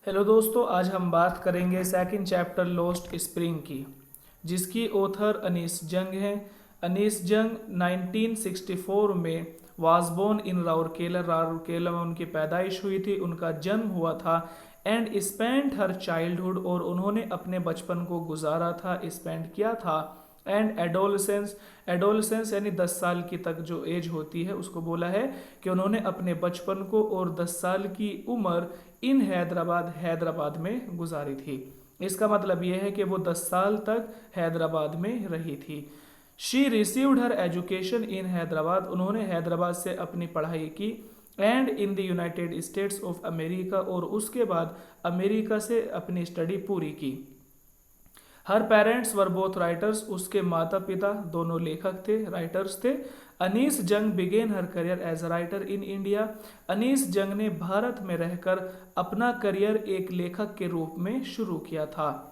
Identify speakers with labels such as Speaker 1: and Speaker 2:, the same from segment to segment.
Speaker 1: Hello दोस्तों, आज हम बात करेंगे सेकंड चैप्टर लॉस्ट स्प्रिंग की, जिसकी ऑथर अनीस जंग हैं। अनीस जंग 1964 में was born in Rourkela. Rourkela में उनकी पैदाइश हुई थी, उनका जन्म हुआ था। एंड स्पेंड हर चाइल्डहुड, और उन्होंने अपने बचपन को गुजारा था, स्पेंड किया था। एंड एडोलसेंस, एडोलसेंस यानी 10 साल की तक जो एज होती है उसको बोला है कि उन्होंने अपने बचपन को और 10 साल की उम्र इन हैदराबाद में गुजारी थी। इसका मतलब यह है कि वो 10 साल तक हैदराबाद में रही थी। She received her education in Hyderabad, उन्होंने हैदराबाद से अपनी पढ़ाई की। And in the United states of America, और उसके बाद अमेरिका से अपनी स्टडी पूरी की। हर पेरेंट्स वर बोथ राइटर्स, उसके माता पिता दोनों लेखक थे, राइटर्स थे। Anees Jung began her career as a writer in India, Anees Jung ने भारत में रहकर अपना करियर एक लेखक के रूप में शुरू किया था।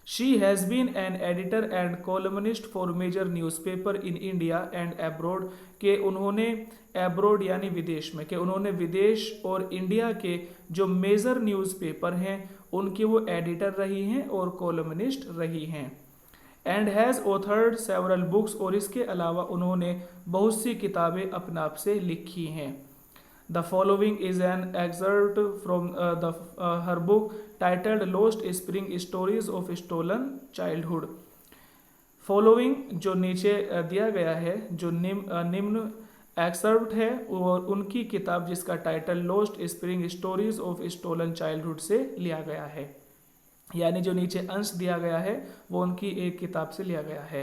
Speaker 1: She has been an editor and columnist for major newspaper in India and abroad, के उन्होंने एब्रॉड यानी विदेश में, के उन्होंने विदेश और इंडिया के जो मेजर न्यूज़पेपर हैं उनकी वो एडिटर रही हैं और कॉलमनिस्ट रही हैं। And has authored several books, और इसके अलावा उन्होंने बहुत सी किताबें अपने आप से लिखी हैं। The following is an excerpt from her book titled Lost Spring Stories of Stolen Childhood. Following जो नीचे दिया गया है, जो निम्न एक्सर्प्ट है, और उनकी किताब जिसका title Lost Spring Stories of Stolen Childhood से लिया गया है। यानी जो नीचे अंश दिया गया है वो उनकी एक किताब से लिया गया है।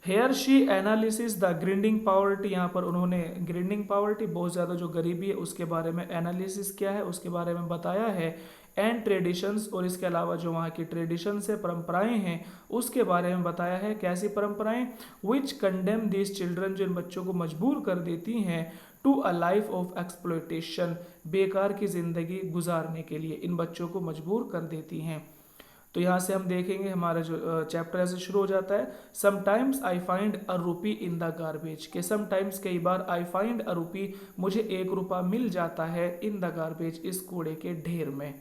Speaker 1: Here she analyses the grinding poverty, यहाँ पर उन्होंने ग्रिंडिंग पॉवर्टी, बहुत ज़्यादा जो गरीबी है उसके बारे में एनालिसिस किया है, उसके बारे में बताया है। एंड ट्रेडिशंस, और इसके अलावा जो वहाँ की ट्रेडिशंस है, परंपराएं हैं, उसके बारे में बताया है। कैसी परंपराएं? विच कंडेम दिस चिल्ड्रन, जो इन बच्चों को मजबूर कर देती हैं to a life of exploitation, बेकार की ज़िंदगी गुजारने के लिए इन बच्चों को मजबूर कर देती हैं। तो यहाँ से हम देखेंगे हमारा जो चैप्टर ऐसे शुरू हो जाता है। समटाइम्स आई फाइंड अ रूपी इन द गार्बेज, के समटाइम्स कई बार, आई फाइंड अ रूपी मुझे 1 रुपया मिल जाता है, इन द गार्बेज इस कूड़े के ढेर में।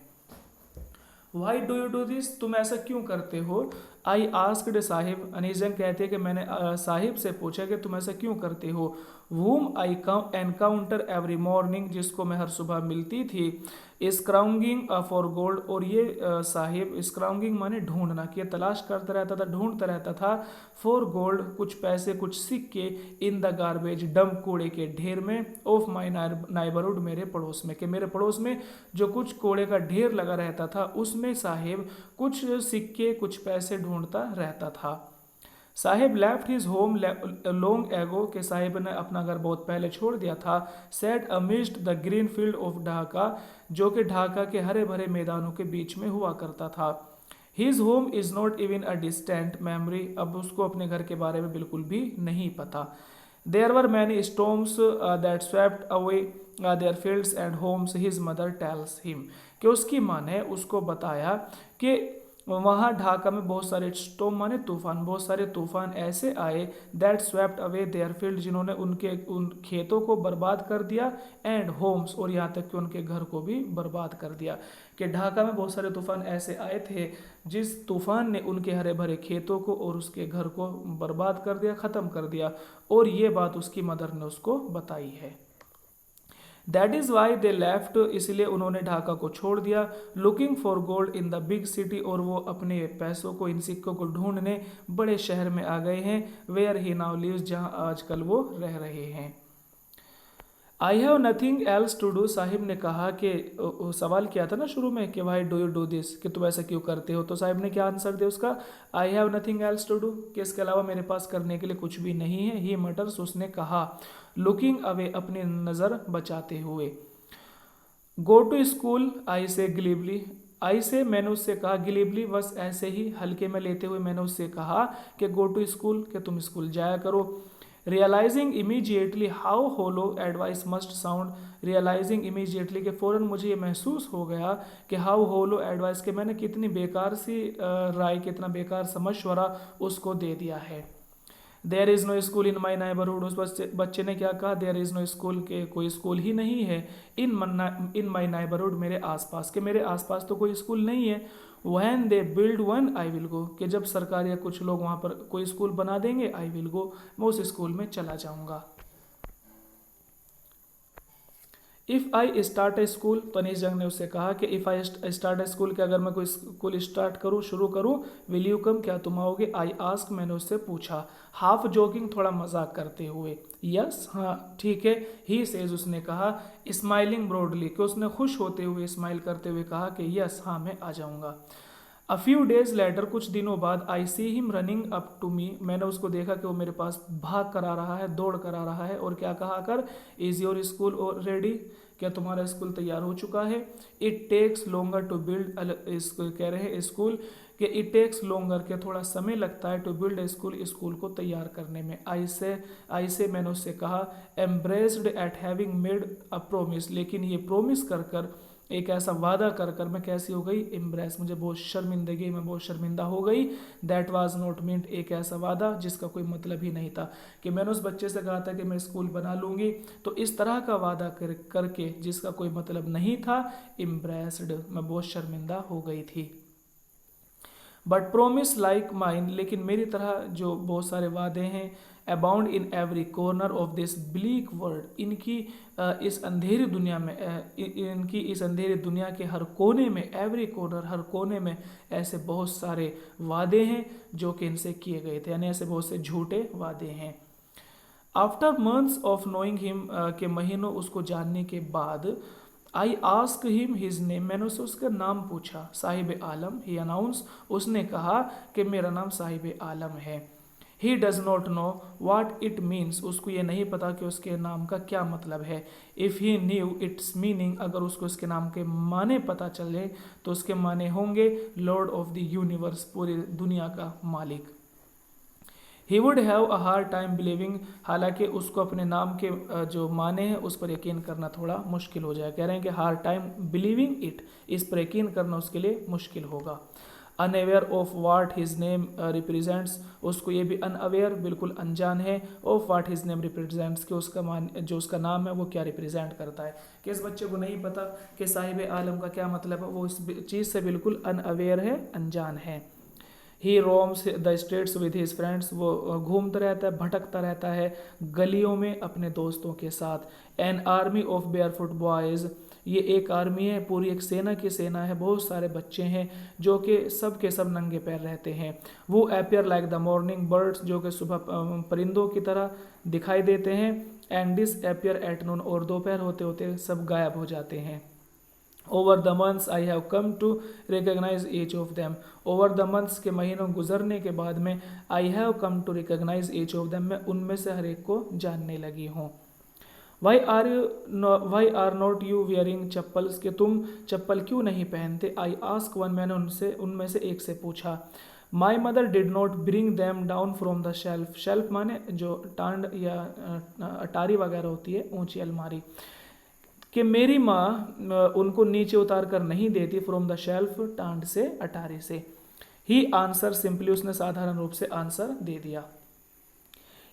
Speaker 1: Why do you do this, तुम ऐसा क्यों करते हो? आई आस्क्ड साहिब, अनीजन कहते हैं कि मैंने साहिब से पूछा कि तुम ऐसा क्यों करते हो। वूम आई एनकाउंटर एवरी मॉर्निंग, जिसको मैं हर सुबह मिलती थी। स्क्राउंगिंग फॉर गोल्ड, और ये साहिब, स्क्राउंगिंग माने ढूंढना, कि तलाश करता रहता था, ढूंढता रहता था। फॉर गोल्ड कुछ पैसे, कुछ सिक्के। इन द गार्बेज डंप, कूड़े के ढेर में। ऑफ माई नाइबरहुड, मेरे पड़ोस में, कि मेरे पड़ोस में जो कुछ कूड़े का ढेर लगा रहता था उसमें साहिब कुछ सिक्के, कुछ पैसे ढूंढता रहता था। Sahib left his home long ago, के साहिब ने अपना घर बहुत पहले छोड़ दिया था। Set amidst the green field of Dhaka, जो कि ढाका के हरे भरे मैदानों के बीच में हुआ करता था। His home is not even a distant memory, अब उसको अपने घर के बारे में बिल्कुल भी नहीं पता। There were many storms that swept away their fields and homes, his mother tells him, कि उसकी माँ ने उसको बताया कि वहाँ ढाका में बहुत सारे स्टॉर्म माने तूफान, बहुत सारे तूफान ऐसे आए, that swept away their field, जिन्होंने उन खेतों को बर्बाद कर दिया। एंड होम्स, और यहाँ तक कि उनके घर को भी बर्बाद कर दिया। कि ढाका में बहुत सारे तूफान ऐसे आए थे जिस तूफान ने उनके हरे भरे खेतों को और उसके घर को बर्बाद कर दिया, ख़त्म कर दिया। और ये बात उसकी मदर ने उसको बताई है। That is why they left, इसलिए उन्होंने ढाका को छोड़ दिया। Looking for gold in the big city, और वो अपने पैसों को, इन सिक्कों को ढूंढने बड़े शहर में आ गए हैं। वेयर ही नाउ लिव्स, जहाँ आजकल वो रह रहे हैं। I have nothing else to do, Saheb ने कहा कि सवाल किया था ना शुरू में कि why do you do this, कि तुम ऐसा क्यों करते हो, तो साहिब ने क्या आंसर दिया उसका? I have nothing else to do, कि इसके अलावा मेरे पास करने के लिए कुछ भी नहीं है। ही मटर्स, उसने कहा। लुकिंग अवे, अपनी नज़र बचाते हुए। गो टू स्कूल, आई से ग्लीबली, आई से मैंने उससे कहा, गिलीबली बस ऐसे ही हल्के में लेते हुए मैंने उससे कहा कि गो टू स्कूल, कि तुम स्कूल जाया करो। Realising immediately how hollow advice must sound, realising immediately, के फ़ौरन मुझे ये महसूस हो गया कि हाउ होलो एडवाइस, के मैंने कितनी बेकार सी राय, कितना बेकार सा मशवरा उसको दे दिया है। There is no school in my neighbourhood, उस बच्चे ने क्या कहा, देयर इज़ नो स्कूल, के कोई स्कूल ही नहीं है, इन माई नाइबरहुड, मेरे आसपास, के मेरे आसपास तो कोई स्कूल नहीं है। When they build one I will go, कि जब सरकार या कुछ लोग वहाँ पर कोई स्कूल बना देंगे, आई विल गो, मैं उस स्कूल में चला जाऊँगा। If I start A school, तो अनीस जंग ने उससे कहा कि if I start A school, कि अगर मैं कोई स्कूल स्टार्ट करूँ, शुरू करूँ, विल यू कम, क्या तुम आओगे, आई आस्क, मैंने उससे पूछा, हाफ जोकिंग, थोड़ा मजाक करते हुए, यस, हाँ ठीक है, ही सेज, उसने कहा, स्माइलिंग ब्रॉडली, कि उसने खुश होते हुए स्माइल करते हुए कहा कि यस, हाँ मैं आ जाऊँगा। अ फ्यू डेज लेटर, कुछ दिनों बाद, I see him running up to me, मैंने उसको देखा कि वो मेरे पास भाग कर आ रहा है, दौड़ कर आ रहा है, और क्या कहा कर, इज़ योर स्कूल और रेडी, क्या तुम्हारा स्कूल तैयार हो चुका है। It takes longer to build, कह रहे हैं स्कूल, कि इट टेक्स लॉन्गर, के थोड़ा समय लगता है, to build a school, school को तैयार करने में। आई से मैंने उससे कहा, embarrassed at having made a promise, लेकिन ये प्रोमिस कर कर, एक ऐसा वादा कर कर मैं कैसी हो गई, इम्ब्रेस, मुझे बहुत शर्मिंदगी, मैं बहुत शर्मिंदा हो गई। दैट वाज नॉट मींट, एक ऐसा वादा जिसका कोई मतलब ही नहीं था, कि मैंने उस बच्चे से कहा था कि मैं स्कूल बना लूँगी, तो इस तरह का वादा करके जिसका कोई मतलब नहीं था, इम्ब्रेस्ड, मैं बहुत शर्मिंदा हो गई थी। बट प्रोमिस लाइक माइन, लेकिन मेरी तरह जो बहुत सारे वादे हैं, abound in every corner of this bleak world, इनकी इस अंधेरी दुनिया में, इनकी इस अंधेरी दुनिया के हर कोने में, एवरी कॉर्नर, हर कोने में ऐसे बहुत सारे वादे हैं जो कि इनसे किए गए थे, यानी ऐसे बहुत से झूठे वादे हैं। After months of knowing him, के महीनों उसको जानने के बाद, I ask him his name, मैंने उससे उसका नाम पूछा, साहिब आलम, ही अनाउंस, उसने कहा कि मेरा नाम साहिब आलम है। He does not know what it means, उसको ये नहीं पता कि उसके नाम का क्या मतलब है। If he new it's meaning, अगर उसको उसके नाम के माने पता चले, तो उसके माने होंगे लॉर्ड ऑफ द यूनिवर्स, पूरी दुनिया का मालिक। He would have a hard time believing, हालांकि उसको अपने नाम के जो माने हैं उस पर यकीन करना थोड़ा मुश्किल हो जाए, कह रहे हैं कि हार्ड टाइम बिलीविंग इट, इस पर यकीन करना उसके लिए मुश्किल होगा। Unaware of what his name represents, उसको ये भी अनअवेयर, बिल्कुल अनजान है, of what his name represents, कि उसका जो उसका नाम है वो क्या रिप्रेजेंट करता है, कि इस बच्चे को नहीं पता कि साहिब आलम का क्या मतलब है, वो इस चीज़ से बिल्कुल अनअवेयर है, अनजान है। He roams the streets with his friends, वो घूमता रहता है, भटकता रहता है गलियों में अपने दोस्तों के साथ। An army of barefoot boys, ये एक आर्मी है, पूरी एक सेना की सेना है, बहुत सारे बच्चे हैं जो कि सब के सब नंगे पैर रहते हैं। वो appear like the morning birds, जो कि सुबह परिंदों की तरह दिखाई देते हैं। And disappear at noon, और दोपहर होते होते सब गायब हो जाते हैं। Over the months I have come to recognise each of them, over the months, के महीनों गुजरने के बाद में, I have come to recognise each of them, मैं उनमें से हर एक को जानने लगी हूँ। Y are not you wearing chappals, के तुम चप्पल क्यों नहीं पहनते। आई आस्क वन, मैंने उनमें से एक से पूछा। My mother did not bring them down from the shelf, shelf माने जो टांड या अटारी वगैरह होती है, ऊंची अलमारी, कि मेरी माँ उनको नीचे उतार कर नहीं देती, फ्रॉम द शेल्फ, टांड से, अटारी से। ही आंसर सिंपली, उसने साधारण रूप से आंसर दे दिया।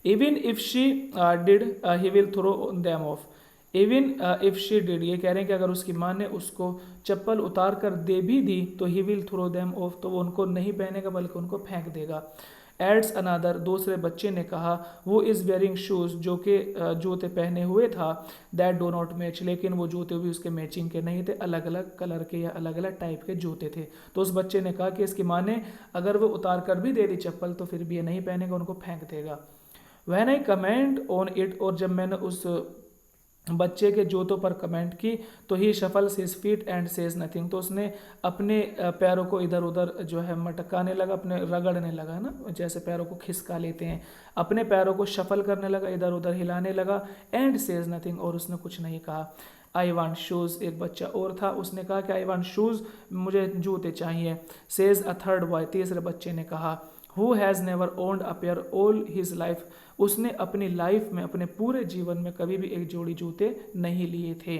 Speaker 1: Even if she did he will throw them off, even if she did, ये कह रहे हैं कि अगर उसकी माँ ने उसको चप्पल उतार कर दे भी दी, तो he will throw them off, तो वो उनको नहीं पहनेगा बल्कि उनको फेंक देगा। एड्स अनादर, दूसरे बच्चे ने कहा, वो इज़ वेयरिंग शूज़, जो कि जूते पहने हुए था, दैट डो नॉट मैच, लेकिन वो जूते भी उसके मैचिंग के नहीं थे, अलग अलग कलर के या अलग अलग टाइप के जूते थे। तो उस बच्चे ने कहा कि इसकी माँ ने अगर वो उतार कर भी दे दी चप्पल, तो फिर भी ये नहीं पहनेगा, उनको फेंक देगा। When I comment on it, और जब मैंने उस बच्चे के जूतों पर कमेंट की, तो he shuffles his feet and says nothing, तो उसने अपने पैरों को इधर उधर जो है मटकाने लगा, अपने रगड़ने लगा ना, जैसे पैरों को खिसका लेते हैं, अपने पैरों को शफल करने लगा, इधर उधर हिलाने लगा। एंड सेज नथिंग, और उसने कुछ नहीं कहा। आई वांट शूज़, एक बच्चा और था, उसने कहा कि आई वांट शूज़, मुझे जूते चाहिए। सेज अ थर्ड बॉय, तीसरे बच्चे ने कहा, who has never owned a pair all his life, उसने अपनी लाइफ में, अपने पूरे जीवन में कभी भी एक जोड़ी जूते नहीं लिए थे।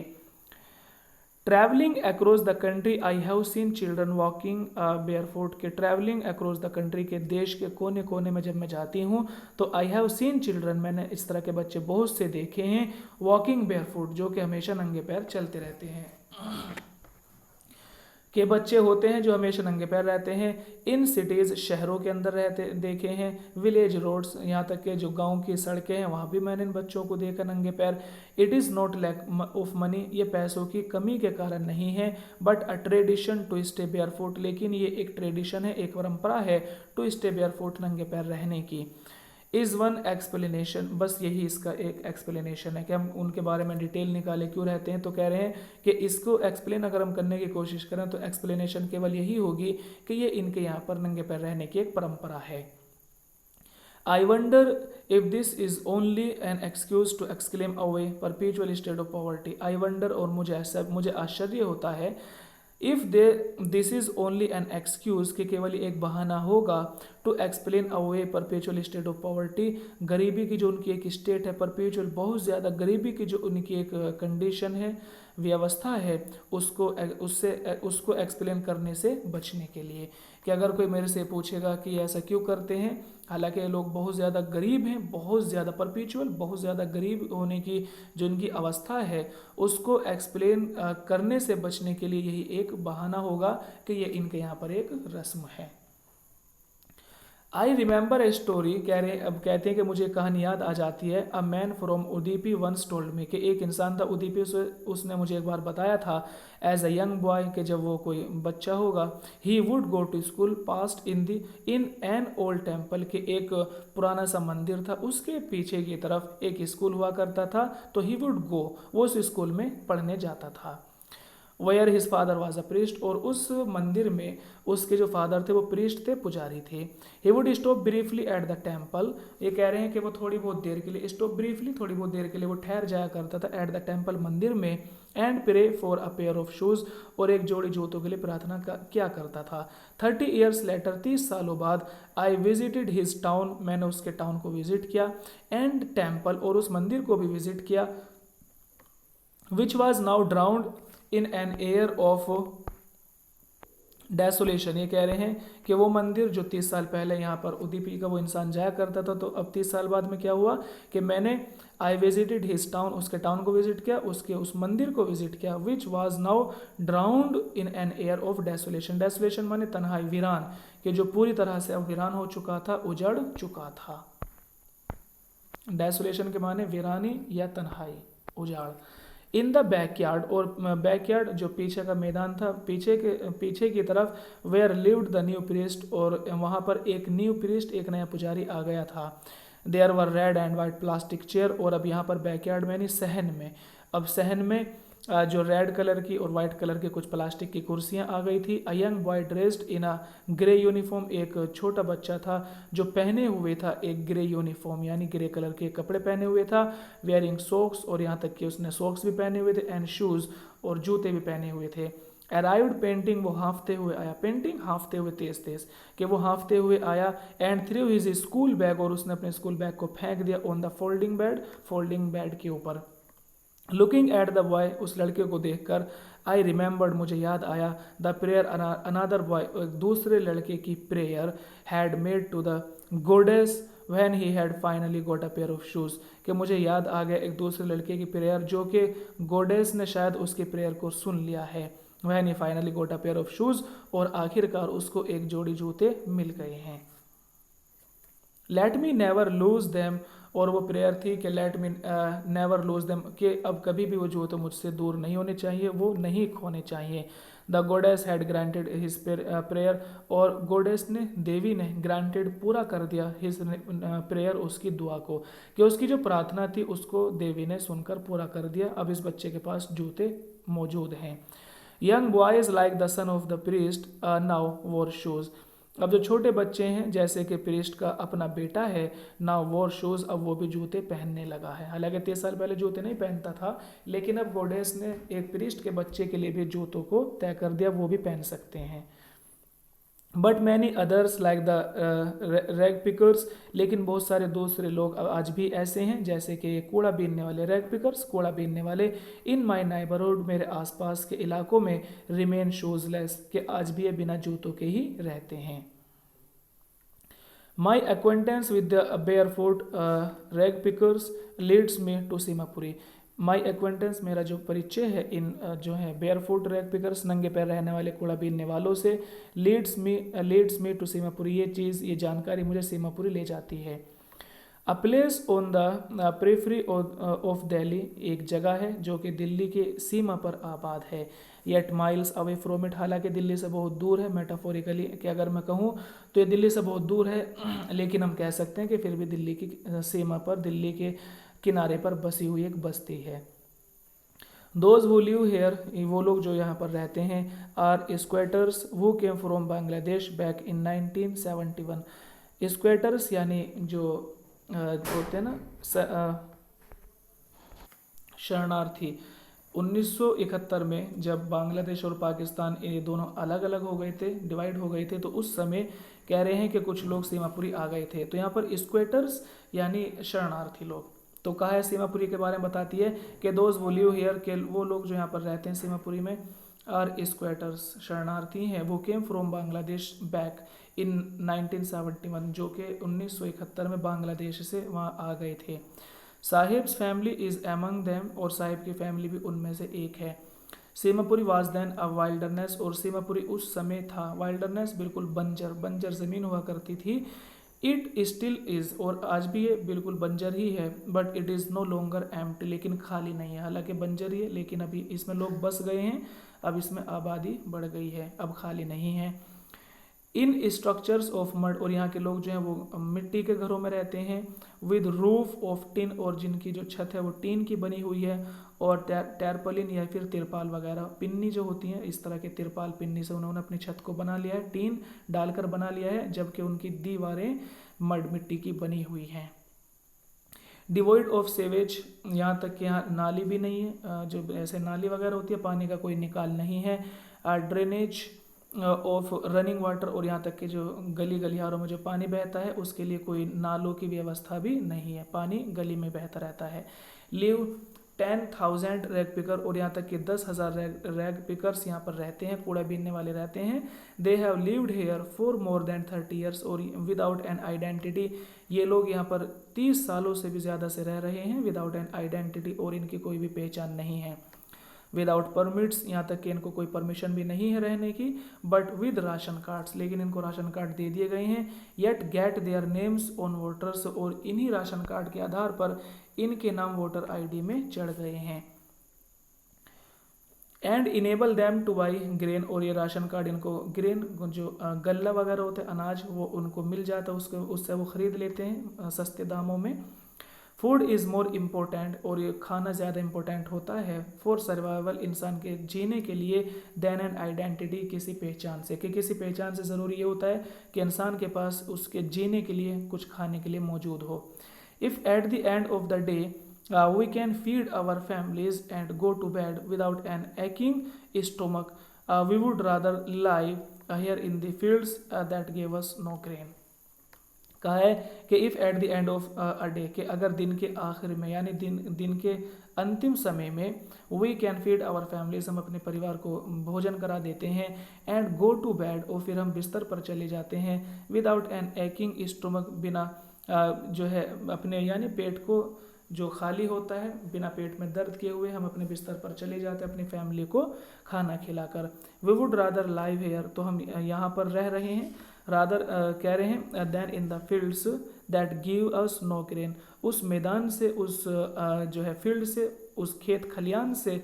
Speaker 1: Travelling across the country I have seen children walking barefoot के ट्रैवलिंग अक्रॉस द कंट्री के देश के कोने कोने में जब मैं जाती हूँ तो आई हैव सीन चिल्ड्रन मैंने इस तरह के बच्चे बहुत से देखे हैं वॉकिंग बेयरफुट जो कि हमेशा नंगे पैर चलते रहते हैं के बच्चे होते हैं जो हमेशा नंगे पैर रहते हैं। इन सिटीज़ शहरों के अंदर रहते देखे हैं। विलेज रोड्स यहाँ तक के जो गांव की सड़कें हैं वहाँ भी मैंने इन बच्चों को देखा नंगे पैर। It is not lack of money ये पैसों की कमी के कारण नहीं है but a tradition to stay barefoot लेकिन ये एक ट्रेडिशन है एक परंपरा है टू स्टे बेयरफुट नंगे पैर रहने की। इज़ वन एक्सप्लेनेशन बस यही इसका एक एक्सप्लेनेशन है कि हम उनके बारे में डिटेल निकाले क्यों रहते हैं तो कह रहे हैं कि इसको एक्सप्लेन अगर हम करने की कोशिश करें तो एक्सप्लेनेशन केवल यही होगी कि ये इनके यहाँ पर नंगे पैर रहने की एक परंपरा है। I wonder if this is only an excuse to exclaim away perpetual state of poverty. I wonder और मुझे आश्चर्य होता है if this is only an excuse कि केवल एक बहाना होगा to explain away perpetual state of poverty गरीबी की जो उनकी एक स्टेट है परपेचुअल बहुत ज़्यादा गरीबी की जो उनकी एक कंडीशन है व्यवस्था है उसको एक्सप्लेन करने से बचने के लिए कि अगर कोई मेरे से पूछेगा कि ऐसा क्यों करते हैं हालांकि ये लोग बहुत ज़्यादा गरीब हैं बहुत ज़्यादा परपेचुअल बहुत ज़्यादा गरीब होने की जो इनकी अवस्था है उसको एक्सप्लेन करने से बचने के लिए यही एक बहाना होगा कि ये इनके यहाँ पर एक रस्म है। आई रिमेंबर ए स्टोरी अब कहते हैं कि मुझे कहानी याद आ जाती है। A man from Udupi once told me कि एक इंसान था उदीपी से उसने मुझे एक बार बताया था एज अ यंग बॉय कि जब वो कोई बच्चा होगा he would go to school past in an old temple के एक पुराना सा मंदिर था उसके पीछे की तरफ एक स्कूल हुआ करता था तो ही वुड गो वो उस स्कूल में पढ़ने जाता था। Where his father was a priest और उस मंदिर में उसके जो फादर थे वो प्रीस्ट थे पुजारी थे। He would stop briefly at the temple ये कह रहे हैं कि वो थोड़ी बहुत देर के लिए स्टॉप ब्रीफली थोड़ी बहुत देर के लिए वो ठहर जाया करता था एट द टेम्पल मंदिर में and pray for a pair of shoes और एक जोड़ी जूतों के लिए प्रार्थना किया करता था। 30 ईयर्स लेटर 30 सालों बाद आई विजिटेड हिज टाउन मैंने उसके टाउन को विजिट किया एंड टेम्पल और उस मंदिर को भी विजिट किया which was now drowned in an air of desolation. ये कह रहे हैं कि वो मंदिर जो 30 साल पहले यहाँ पर उदीपी का वो इंसान जाया करता था तो अब 30 साल बाद में क्या हुआ कि मैंने आई विजिटेड हिज टाउन उसके टाउन को विजिट किया उसके उस मंदिर को विजिट किया which was now drowned in an air of desolation. Desolation माने तन्हाई वीरान कि जो पूरी तरह से अब वीरान हो चुका था उजड़ चुका था। डेसोलेशन के माने वीरानी या तन्हाई उजाड़। इन द बैकयार्ड और बैकयार्ड जो पीछे का मैदान था पीछे की तरफ where lived the new priest और वहाँ पर एक न्यू प्रीस्ट एक नया पुजारी आ गया था। There were red and white plastic chair और अब यहाँ पर बैकयार्ड में नहीं सहन में अब सहन में जो रेड कलर की और वाइट कलर की कुछ प्लास्टिक की कुर्सियाँ आ गई थी। A young boy dressed in a grey uniform एक छोटा बच्चा था जो पहने हुए था एक ग्रे यूनिफॉर्म यानी ग्रे कलर के कपड़े पहने हुए था। वेयरिंग सॉक्स और यहाँ तक कि उसने सॉक्स भी पहने हुए थे एंड शूज़ और जूते भी पहने हुए थे। अराइव्ड पेंटिंग वो हाँफते हुए आया पेंटिंग हाँफते हुए तेज तेज कि वो हाँफते हुए आया and through his school bag और उसने अपने स्कूल बैग को फेंक दिया ऑन द फोल्डिंग बेड के ऊपर। लुकिंग एट द बॉय उस लड़के को देखकर आई रिमेंबर्ड मुझे याद आया द प्रेयर अनादर बॉय एक दूसरे लड़के की prayer had made to the goddess when he had finally got a pair of shoes कि मुझे याद आ गया एक दूसरे लड़के की प्रेयर जो कि गोडेस ने शायद उसकी प्रेयर को सुन लिया है। When he finally got a pair of shoes और आखिरकार उसको एक जोड़ी जूते मिल गए हैं। Let me never lose them और वो प्रेयर थी कि let me never lose them कि अब कभी भी वो जूते मुझसे दूर नहीं होने चाहिए वो नहीं खोने चाहिए। The गोडेस had granted his prayer और गोडेस ने देवी ने ग्रांटेड पूरा कर दिया हिज प्रेयर उसकी दुआ को कि उसकी जो प्रार्थना थी उसको देवी ने सुनकर पूरा कर दिया। अब इस बच्चे के पास जूते मौजूद हैं। Young boys like the son of the priest now वोर शूज़ अब जो छोटे बच्चे हैं जैसे कि प्रीस्ट का अपना बेटा है नाउ वोर शूज़ अब वो भी जूते पहनने लगा है। हालांकि 30 साल पहले जूते नहीं पहनता था लेकिन अब गोडेस ने एक प्रीस्ट के बच्चे के लिए भी जूतों को तय कर दिया वो भी पहन सकते हैं। But many others like the rag pickers, लेकिन बहुत सारे दूसरे लोग आज भी ऐसे हैं जैसे कि कूड़ा बीनने वाले, रैग पिकर्स कूड़ा बीनने वाले, इन माई नाइबरहुड मेरे आसपास के इलाकों में, रिमेन शूजलेस के आज भी ये बिना जूतों के ही रहते हैं। माई acquaintance with the barefoot rag pickers leads me to Seemapuri. My acquaintance मेरा जो परिचय है इन जो है barefoot rag pickers नंगे पैर रहने वाले कूड़ा बीनने वालों से, leads me to सीमापुरी, ये चीज़ ये जानकारी मुझे सीमापुरी ले जाती है। A place on the periphery of Delhi, एक जगह है जो कि दिल्ली के सीमा पर आबाद है। Yet miles away from it, हालांकि दिल्ली से बहुत दूर है। मेटाफोरिकली कि अगर मैं कहूँ तो ये दिल्ली से बहुत दूर है, लेकिन हम कह सकते हैं कि फिर भी दिल्ली की सीमा पर, दिल्ली के किनारे पर बसी हुई एक बस्ती है। दोज हु लिव हेयर, वो लोग जो यहाँ पर रहते हैं, are squatters who came from Bangladesh back in 1971। Squatters यानी जो होते हैं ना शरणार्थी, 1971 में जब बांग्लादेश और पाकिस्तान ये दोनों अलग अलग हो गए थे, डिवाइड हो गए थे, तो उस समय कह रहे हैं कि कुछ लोग सीमापुरी आ गए थे। तो यहाँ पर स्क्वेटर्स यानी शरणार्थी लोग। तो कहा है सीमापुरी के बारे में बताती है कि दोज वो लिव हियर, के वो लोग जो यहाँ पर रहते हैं सीमापुरी में, आर स्क्वेटर्स शरणार्थी हैं, वो केम फ्रॉम बांग्लादेश बैक इन 1971, जो कि 1971 में बांग्लादेश से वहाँ आ गए थे। Saheb's family is among them, और साहिब की फैमिली भी उनमें से एक है। Seemapuri was then a wilderness, और सीमापुरी उस समय था, वाइल्डरनेस बिल्कुल बंजर ज़मीन हुआ करती थी। इट स्टिल इज़, और आज भी ये बिल्कुल बंजर ही है, but it is no longer empty, लेकिन खाली नहीं है। हालांकि बंजर ही है, लेकिन अभी इसमें लोग बस गए हैं, अब इसमें आबादी बढ़ गई है, अब खाली नहीं है। इन स्ट्रक्चर्स ऑफ मड, और यहाँ के लोग जो हैं वो मिट्टी के घरों में रहते हैं। विद रूफ ऑफ टिन, और जिनकी जो छत है वो टीन की बनी हुई है। और टैरपलिन या फिर तिरपाल वगैरह, पिन्नी जो होती है, इस तरह के तिरपाल पिन्नी से उन्होंने अपनी छत को बना लिया है, टीन डालकर बना लिया है, जबकि उनकी दीवारें मड मिट्टी की बनी हुई हैं। डिवॉइड ऑफ सेवेज, यहाँ तक कि यहाँ नाली भी नहीं है, जो ऐसे नाली वगैरह होती है, पानी का कोई निकाल नहीं है। ड्रेनेज ऑफ रनिंग वाटर, और यहाँ तक कि जो गली गलियारों में जो पानी बहता है उसके लिए कोई नालों की व्यवस्था भी नहीं है, पानी गली में बहता रहता है। लिव 10,000 रैग पिकर, और यहाँ तक कि 10,000 रैग पिकर्स यहाँ पर रहते हैं, कूड़ा बीनने वाले रहते हैं। They have lived here for more than 30 years, और विदाउट एन आइडेंटिटी, ये लोग यहाँ पर 30 सालों से भी ज़्यादा से रह रहे हैं, विदाउट एन आइडेंटिटी, और इनकी कोई भी पहचान नहीं है। विदाउट परमिट्स, यहाँ तक कि इनको कोई परमिशन भी नहीं है रहने की, बट विद राशन कार्ड्स, लेकिन इनको राशन कार्ड दे दिए गए हैं। Yet get their names on voters, और इन्हीं राशन कार्ड के आधार पर इनके नाम वोटर आईडी में चढ़ गए हैं। And enable them two by grain, और ये राशन कार्ड इनको ग्रेन जो गल्ला वगैरह होते हैं अनाज, वो उनको मिल जाता है, उससे वो ख़रीद लेते हैं सस्ते दामों में। फूड इज़ मोर इम्पोर्टेंट, और ये खाना ज़्यादा इम्पोर्टेंट होता है फॉर सर्वाइवल, इंसान के जीने के लिए, देन एन आइडेंटिटी, किसी पहचान से, कि किसी पहचान से ज़रूरी ये होता है कि इंसान के पास उसके जीने के लिए कुछ खाने के लिए मौजूद हो। If at the end of the day we can feed our families and go to bed without an aching stomach, we would rather live here in the fields that gave us no grain। कहा है कि if at the end of a day, कि अगर दिन के आखिर में, यानी दिन के अंतिम समय में, we can feed our families, हम अपने परिवार को भोजन करा देते हैं, एंड गो टू बेड, और फिर हम बिस्तर पर चले जाते हैं, विदाउट एन aching स्टोमक, बिना जो है अपने यानी पेट को जो खाली होता है, बिना पेट में दर्द किए हुए हम अपने बिस्तर पर चले जाते हैं अपनी फैमिली को खाना खिलाकर। We would rather live here, तो हम यहाँ पर रह रहे हैं, रादर कह रहे हैं, than in the fields that give us no grain, उस मैदान से, उस जो है फील्ड से, उस खेत खलियान से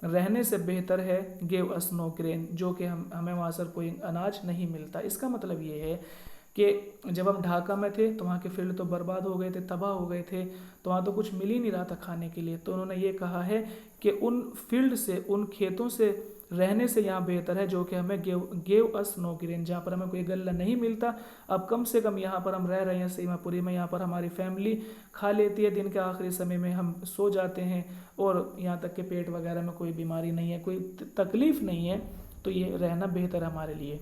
Speaker 1: रहने से बेहतर है गिव अस नो ग्रेन, जो कि हमें वहाँ से कोई अनाज नहीं मिलता। इसका मतलब ये है कि जब हम ढाका में थे तो वहाँ के फील्ड तो बर्बाद हो गए थे, तबाह हो गए थे, तो वहाँ तो कुछ मिल ही नहीं रहा था खाने के लिए। तो उन्होंने ये कहा है कि उन फील्ड से, उन खेतों से रहने से यहाँ बेहतर है, जो कि हमें गेव अस नो ग्रेन, जहाँ पर हमें कोई गल्ला नहीं मिलता, अब कम से कम यहाँ पर हम रह रहे हैं सीमापुरी में, यहाँ पर हमारी फैमिली खा लेती है, दिन के आखिरी समय में हम सो जाते हैं, और यहाँ तक कि पेट वगैरह में कोई बीमारी नहीं है, कोई तकलीफ़ नहीं है, तो ये रहना बेहतर है हमारे लिए।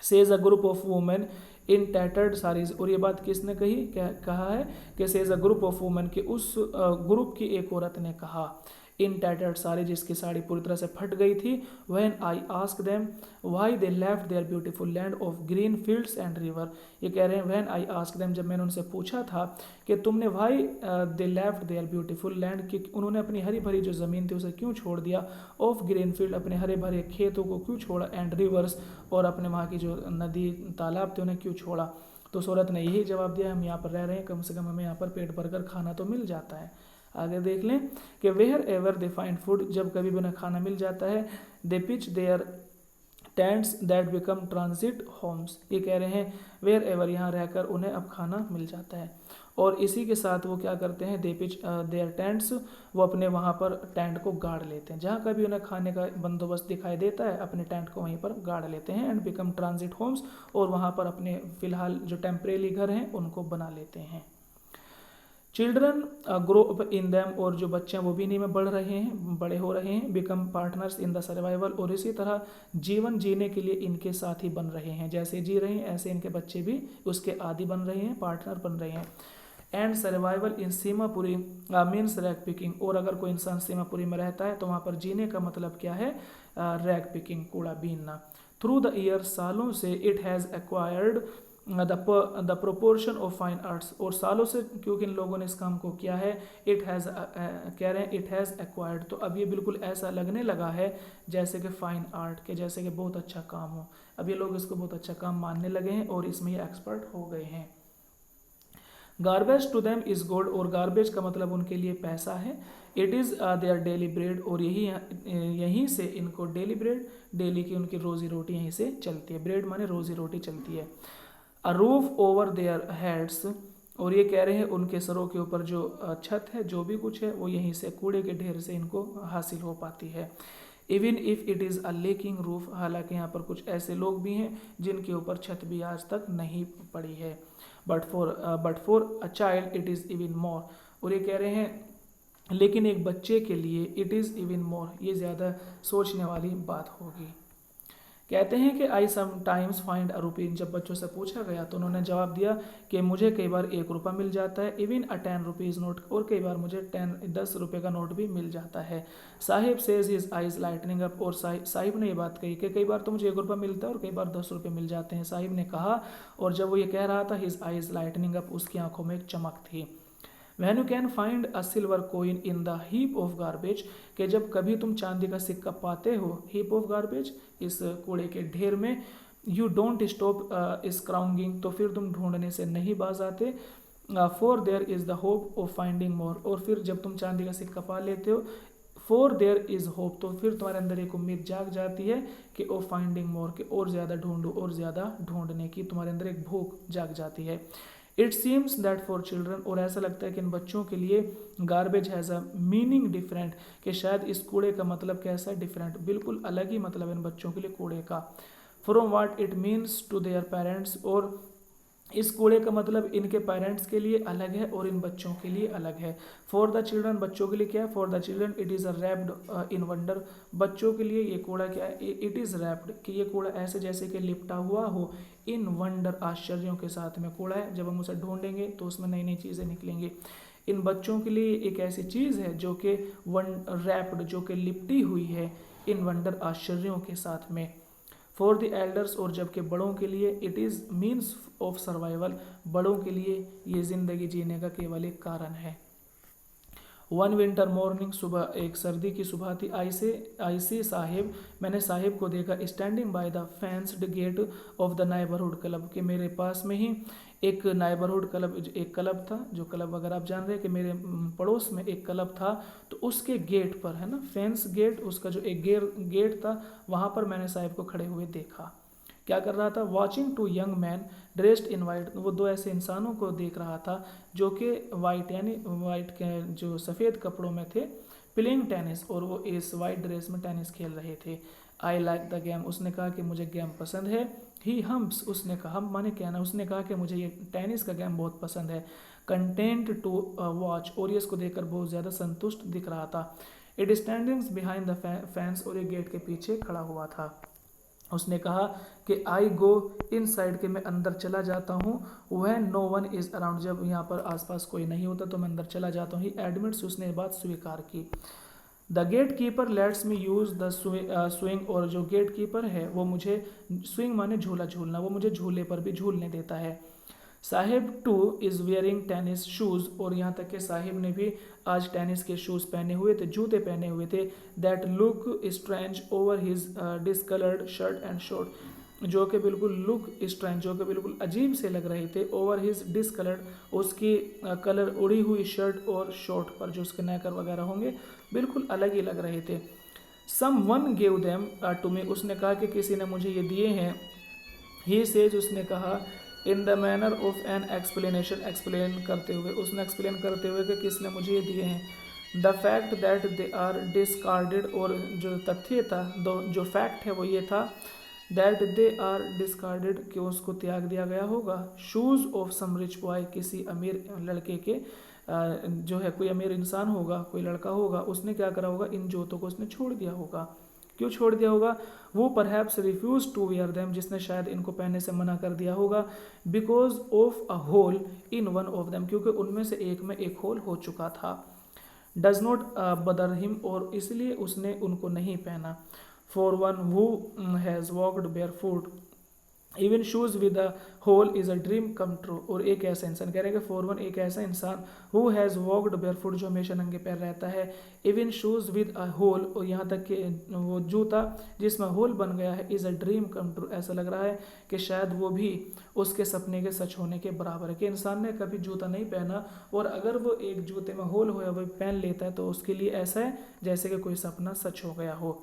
Speaker 1: Says a group of women in tattered saris. और ये बात किसने कही, क्या कहा है कि says a group of women, कि उस ग्रुप की एक औरत ने कहा, इन टैटर्ड साड़ी, जिसकी साड़ी पूरी तरह से फट गई थी, when I ask them why they left their beautiful land of green fields and river. ये कह रहे हैं व्हेन आई आस्क देम, जब मैंने उनसे पूछा था कि तुमने why they left their beautiful land, कि उन्होंने अपनी हरी भरी जो ज़मीन थी उसे क्यों छोड़ दिया, ऑफ ग्रीन फील्ड, अपने हरे भरे खेतों को क्यों छोड़ा, एंड रिवर्स, और अपने वहाँ की जो नदी तालाब थे उन्हें क्यों छोड़ा। तो उस औरत ने यही जवाब दिया, हम यहाँ पर रह रहे हैं, कम से कम हमें यहाँ पर पेट भरकर खाना तो मिल जाता है। आगे देख लें कि wherever they find food, जब कभी भी उन्हें खाना मिल जाता है, they pitch their tents that become transit homes. ये कह रहे हैं वेयर एवर, यहाँ रहकर उन्हें अब खाना मिल जाता है। और इसी के साथ वो क्या करते हैं, दे पिच देयर टेंट्स, वो अपने वहाँ पर टेंट को गाड़ लेते हैं, जहाँ कभी उन्हें खाने का बंदोबस्त दिखाई देता है अपने टेंट को वहीं पर गाड़ लेते हैं, एंड बिकम ट्रांजिट होम्स, और वहाँ पर अपने फिलहाल जो टेम्परेरी घर हैं उनको बना लेते हैं। Children grow up in them, और जो बच्चे हैं वो भी इन्हीं में बढ़ रहे हैं, बड़े हो रहे हैं, become partners in the survival, और इसी तरह जीवन जीने के लिए इनके साथी बन रहे हैं, जैसे जी रहे हैं ऐसे इनके बच्चे भी उसके आदि बन रहे हैं, पार्टनर बन रहे हैं। And survival in Seemapuri means rag picking, और अगर कोई इंसान सीमापुरी में रहता है तो वहाँ पर जीने का मतलब क्या है, रैग पिकिंग, कूड़ा बीनना। थ्रू द ईयर, सालों से, it has acquired the proportion of fine arts, और सालों से क्योंकि इन लोगों ने इस काम को किया है, इट हैज़ कह रहे हैं इट हैज़ एक्वायर्ड, तो अब ये बिल्कुल ऐसा लगने लगा है जैसे कि फाइन आर्ट के, जैसे कि बहुत अच्छा काम हो, अब ये लोग इसको बहुत अच्छा काम मानने लगे हैं और इसमें ये एक्सपर्ट हो गए हैं। Garbage to them is gold, और गार्बेज का मतलब उनके लिए पैसा है। It is their daily bread, और यहीं से इनको डेली ब्रेड, डेली की उनकी रोजी रोटी यहीं से चलती है, ब्रेड माने रोजी रोटी चलती है। A roof over their heads, और ये कह रहे हैं उनके सरों के ऊपर जो छत है, जो भी कुछ है वो यहीं से कूड़े के ढेर से इनको हासिल हो पाती है। Even if it is a lacking roof, हालांकि यहाँ पर कुछ ऐसे लोग भी हैं जिनके ऊपर छत भी आज तक नहीं पड़ी है। But for a child it is even more, और ये कह रहे हैं लेकिन एक बच्चे के लिए इट इज़ इवन मोर, ये ज़्यादा सोचने वाली बात होगी। कहते हैं कि आई समटाइम्स फाइंड अ रुपी, जब बच्चों से पूछा गया तो उन्होंने जवाब दिया कि मुझे कई बार 1 रुपया मिल जाता है, इवन अ 10 रुपीज़ नोट, और कई बार मुझे 10 रुपये का नोट भी मिल जाता है। Sahib says his eyes lightning up, और साहिब ने ये बात कही कि कई बार तो मुझे 1 रुपया मिलता है और कई बार 10 रुपये मिल जाते हैं, साहिब ने कहा। और जब वो ये कह रहा था, हिज आइज लाइटनिंग अप, उसकी आंखों में एक चमक थी। When you can find a silver coin in the heap of garbage, कि जब कभी तुम चांदी का सिक्का पाते हो हीप ऑफ गार्बेज, इस कूड़े के ढेर में, यू डोंट स्टॉप स्क्राउंगिंग, तो फिर तुम ढूंढने से नहीं बाज आते। For there is the hope of finding more, और फिर जब तुम चांदी का सिक्का पा लेते हो, फॉर देयर इज़ होप, तो फिर तुम्हारे अंदर एक उम्मीद जाग जाती है कि ओ फाइंडिंग मोर, कि और ज़्यादा ढूंढो, और ज़्यादा ढूंढने की तुम्हारे अंदर एक भूख जाग जाती है। It seems that for children, और ऐसा लगता है कि इन बच्चों के लिए garbage has a meaning different, कि शायद इस कूड़े का मतलब कैसा है, डिफरेंट, बिल्कुल अलग ही मतलब इन बच्चों के लिए कूड़े का। From what it means to their parents, और इस कूड़े का मतलब इनके पेरेंट्स के लिए अलग है और इन बच्चों के लिए अलग है। फॉर द चिल्ड्रन, बच्चों के लिए क्या है, for the children it is a wrapped in wonder, बच्चों के लिए ये कूड़ा क्या है, इट इज़ रैप्ड, कि ये कूड़ा ऐसे जैसे कि लिपटा हुआ हो, इन वंडर, आश्चर्यों के साथ में कूड़ा है, जब हम उसे ढूंढेंगे तो उसमें नई नई चीज़ें निकलेंगी। इन बच्चों के लिए एक ऐसी चीज़ है जो कि रैप्ड, जो कि लिपटी हुई है इन वंडर, आश्चर्यों के साथ में। फॉर द एल्डर्स, और जबकि बड़ों के लिए it is means of survival, बड़ों के लिए ये ज़िंदगी जीने का केवल एक कारण है। वन विंटर मॉर्निंग, सुबह एक सर्दी की सुबह थी, आई सी साहिब, मैंने साहिब को देखा, standing by the fenced gate of the neighbourhood club, के मेरे पास में ही एक नाइबरहुड क्लब, एक क्लब था, जो क्लब अगर आप जान रहे हैं कि मेरे पड़ोस में एक क्लब था, तो उसके गेट पर, है ना, फेंस गेट, उसका जो एक गेट था, वहाँ पर मैंने साहिब को खड़े हुए देखा। क्या कर रहा था, watching two young men dressed in white, वो दो ऐसे इंसानों को देख रहा था जो कि वाइट, यानी वाइट के जो सफ़ेद कपड़ों में थे, प्लेइंग टेनिस, और वो इस वाइट ड्रेस में टेनिस खेल रहे थे। आई लाइक द गेम, उसने कहा कि मुझे गेम पसंद है। ही हम्स, उसने कहा, हम माने कहना, उसने कहा कि मुझे ये टेनिस का गेम बहुत पसंद है। कंटेंट टू वॉच, और ये इसको देखकर बहुत ज़्यादा संतुष्ट दिख रहा था। It standings behind the fans, और ये गेट के पीछे खड़ा हुआ था। उसने कहा कि आई गो इनसाइड, के मैं अंदर चला जाता हूँ, वह नो वन इज़ अराउंड, जब यहाँ पर आसपास कोई नहीं होता तो मैं अंदर चला जाता हूँ। ही एडमिट्स, उसने बात स्वीकार की। The gatekeeper lets me use the swing, और जो गेट कीपर है वो मुझे, स्विंग माने झूला झूलना, वो मुझे झूले पर भी झूलने देता है। Sahib two is wearing tennis shoes, और यहाँ तक कि साहिब ने भी आज टेनिस के शूज़ पहने हुए थे, जूते पहने हुए थे। That look strange over his discoloured shirt and short, जो कि बिल्कुल लुक स्ट्रेंज, जो कि बिल्कुल अजीब से लग रहे थे। ओवर हिज डिसकलर्ड, उसकी कलर उड़ी हुई शर्ट और शॉर्ट पर जो उसके नेकर वगैरह होंगे बिल्कुल अलग ही लग रहे थे। Some one gave them to me, उसने कहा कि किसी ने मुझे ये दिए हैं। ही सेज, उसने कहा in the manner of an explanation, explain करते हुए, उसने एक्सप्लेन करते हुए कि किसने मुझे ये दिए हैं। The fact that they are discarded, और जो तथ्य था, जो फैक्ट है वो ये था, दैट दे आर डिस्कार्डेड, कि उसको त्याग दिया गया होगा। Shoes of some rich boy, किसी अमीर लड़के के, जो है कोई अमीर इंसान होगा, कोई लड़का होगा, उसने क्या करा होगा, इन जूतों को उसने छोड़ दिया होगा। क्यों छोड़ दिया होगा? वो perhaps refuse to wear them, जिसने शायद इनको पहनने से मना कर दिया होगा। Because of a hole in one of them, क्योंकि उनमें से एक में एक होल हो चुका था। डज नॉट बदर हिम, और इसलिए उसने उनको नहीं पहना। For one who has walked barefoot even shoes with a hole is a dream come true, और एक ऐसा इंसान, कह रहे हैं कि फॉर वन, एक ऐसा इंसान, who has walked barefoot, जो हमेशा नंगे पैर रहता है, even shoes with a hole, और यहाँ तक कि वो जूता जिसमें होल बन गया है, is a dream come true, ऐसा लग रहा है कि शायद वो भी उसके सपने के सच होने के बराबर है। कि इंसान ने कभी जूता नहीं पहना और अगर वो एक जूते में होल होया वो पहन लेता है तो उसके लिए ऐसा है जैसे कि कोई सपना सच हो गया हो।